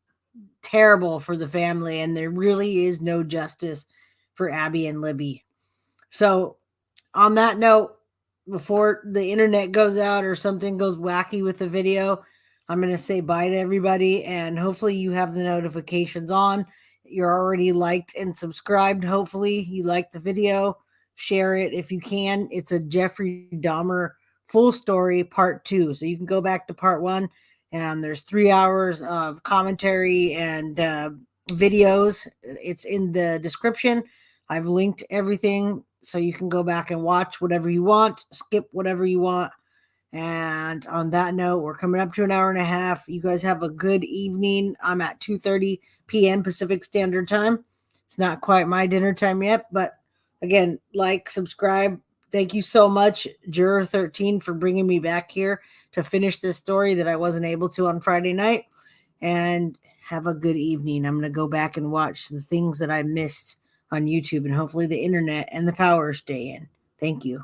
[SPEAKER 1] terrible for the family, and there really is no justice for Abby and Libby. So on that note, before the internet goes out or something goes wacky with the video, I'm going to say bye to everybody, and hopefully you have the notifications on. You're already liked and subscribed. Hopefully you like the video. Share it if you can. It's a Jeffrey Dahmer full story part 2. So you can go back to part 1, and there's 3 hours of commentary and videos. It's in the description. I've linked everything so you can go back and watch whatever you want, skip whatever you want. And on that note, we're coming up to an hour and a half. You guys have a good evening. I'm at 2:30 p.m. Pacific Standard Time. It's not quite my dinner time yet, but again, like, subscribe. Thank you so much, Juror 13, for bringing me back here to finish this story that I wasn't able to on Friday night. And have a good evening. I'm going to go back and watch the things that I missed on YouTube, and hopefully the internet and the power stay in. Thank you.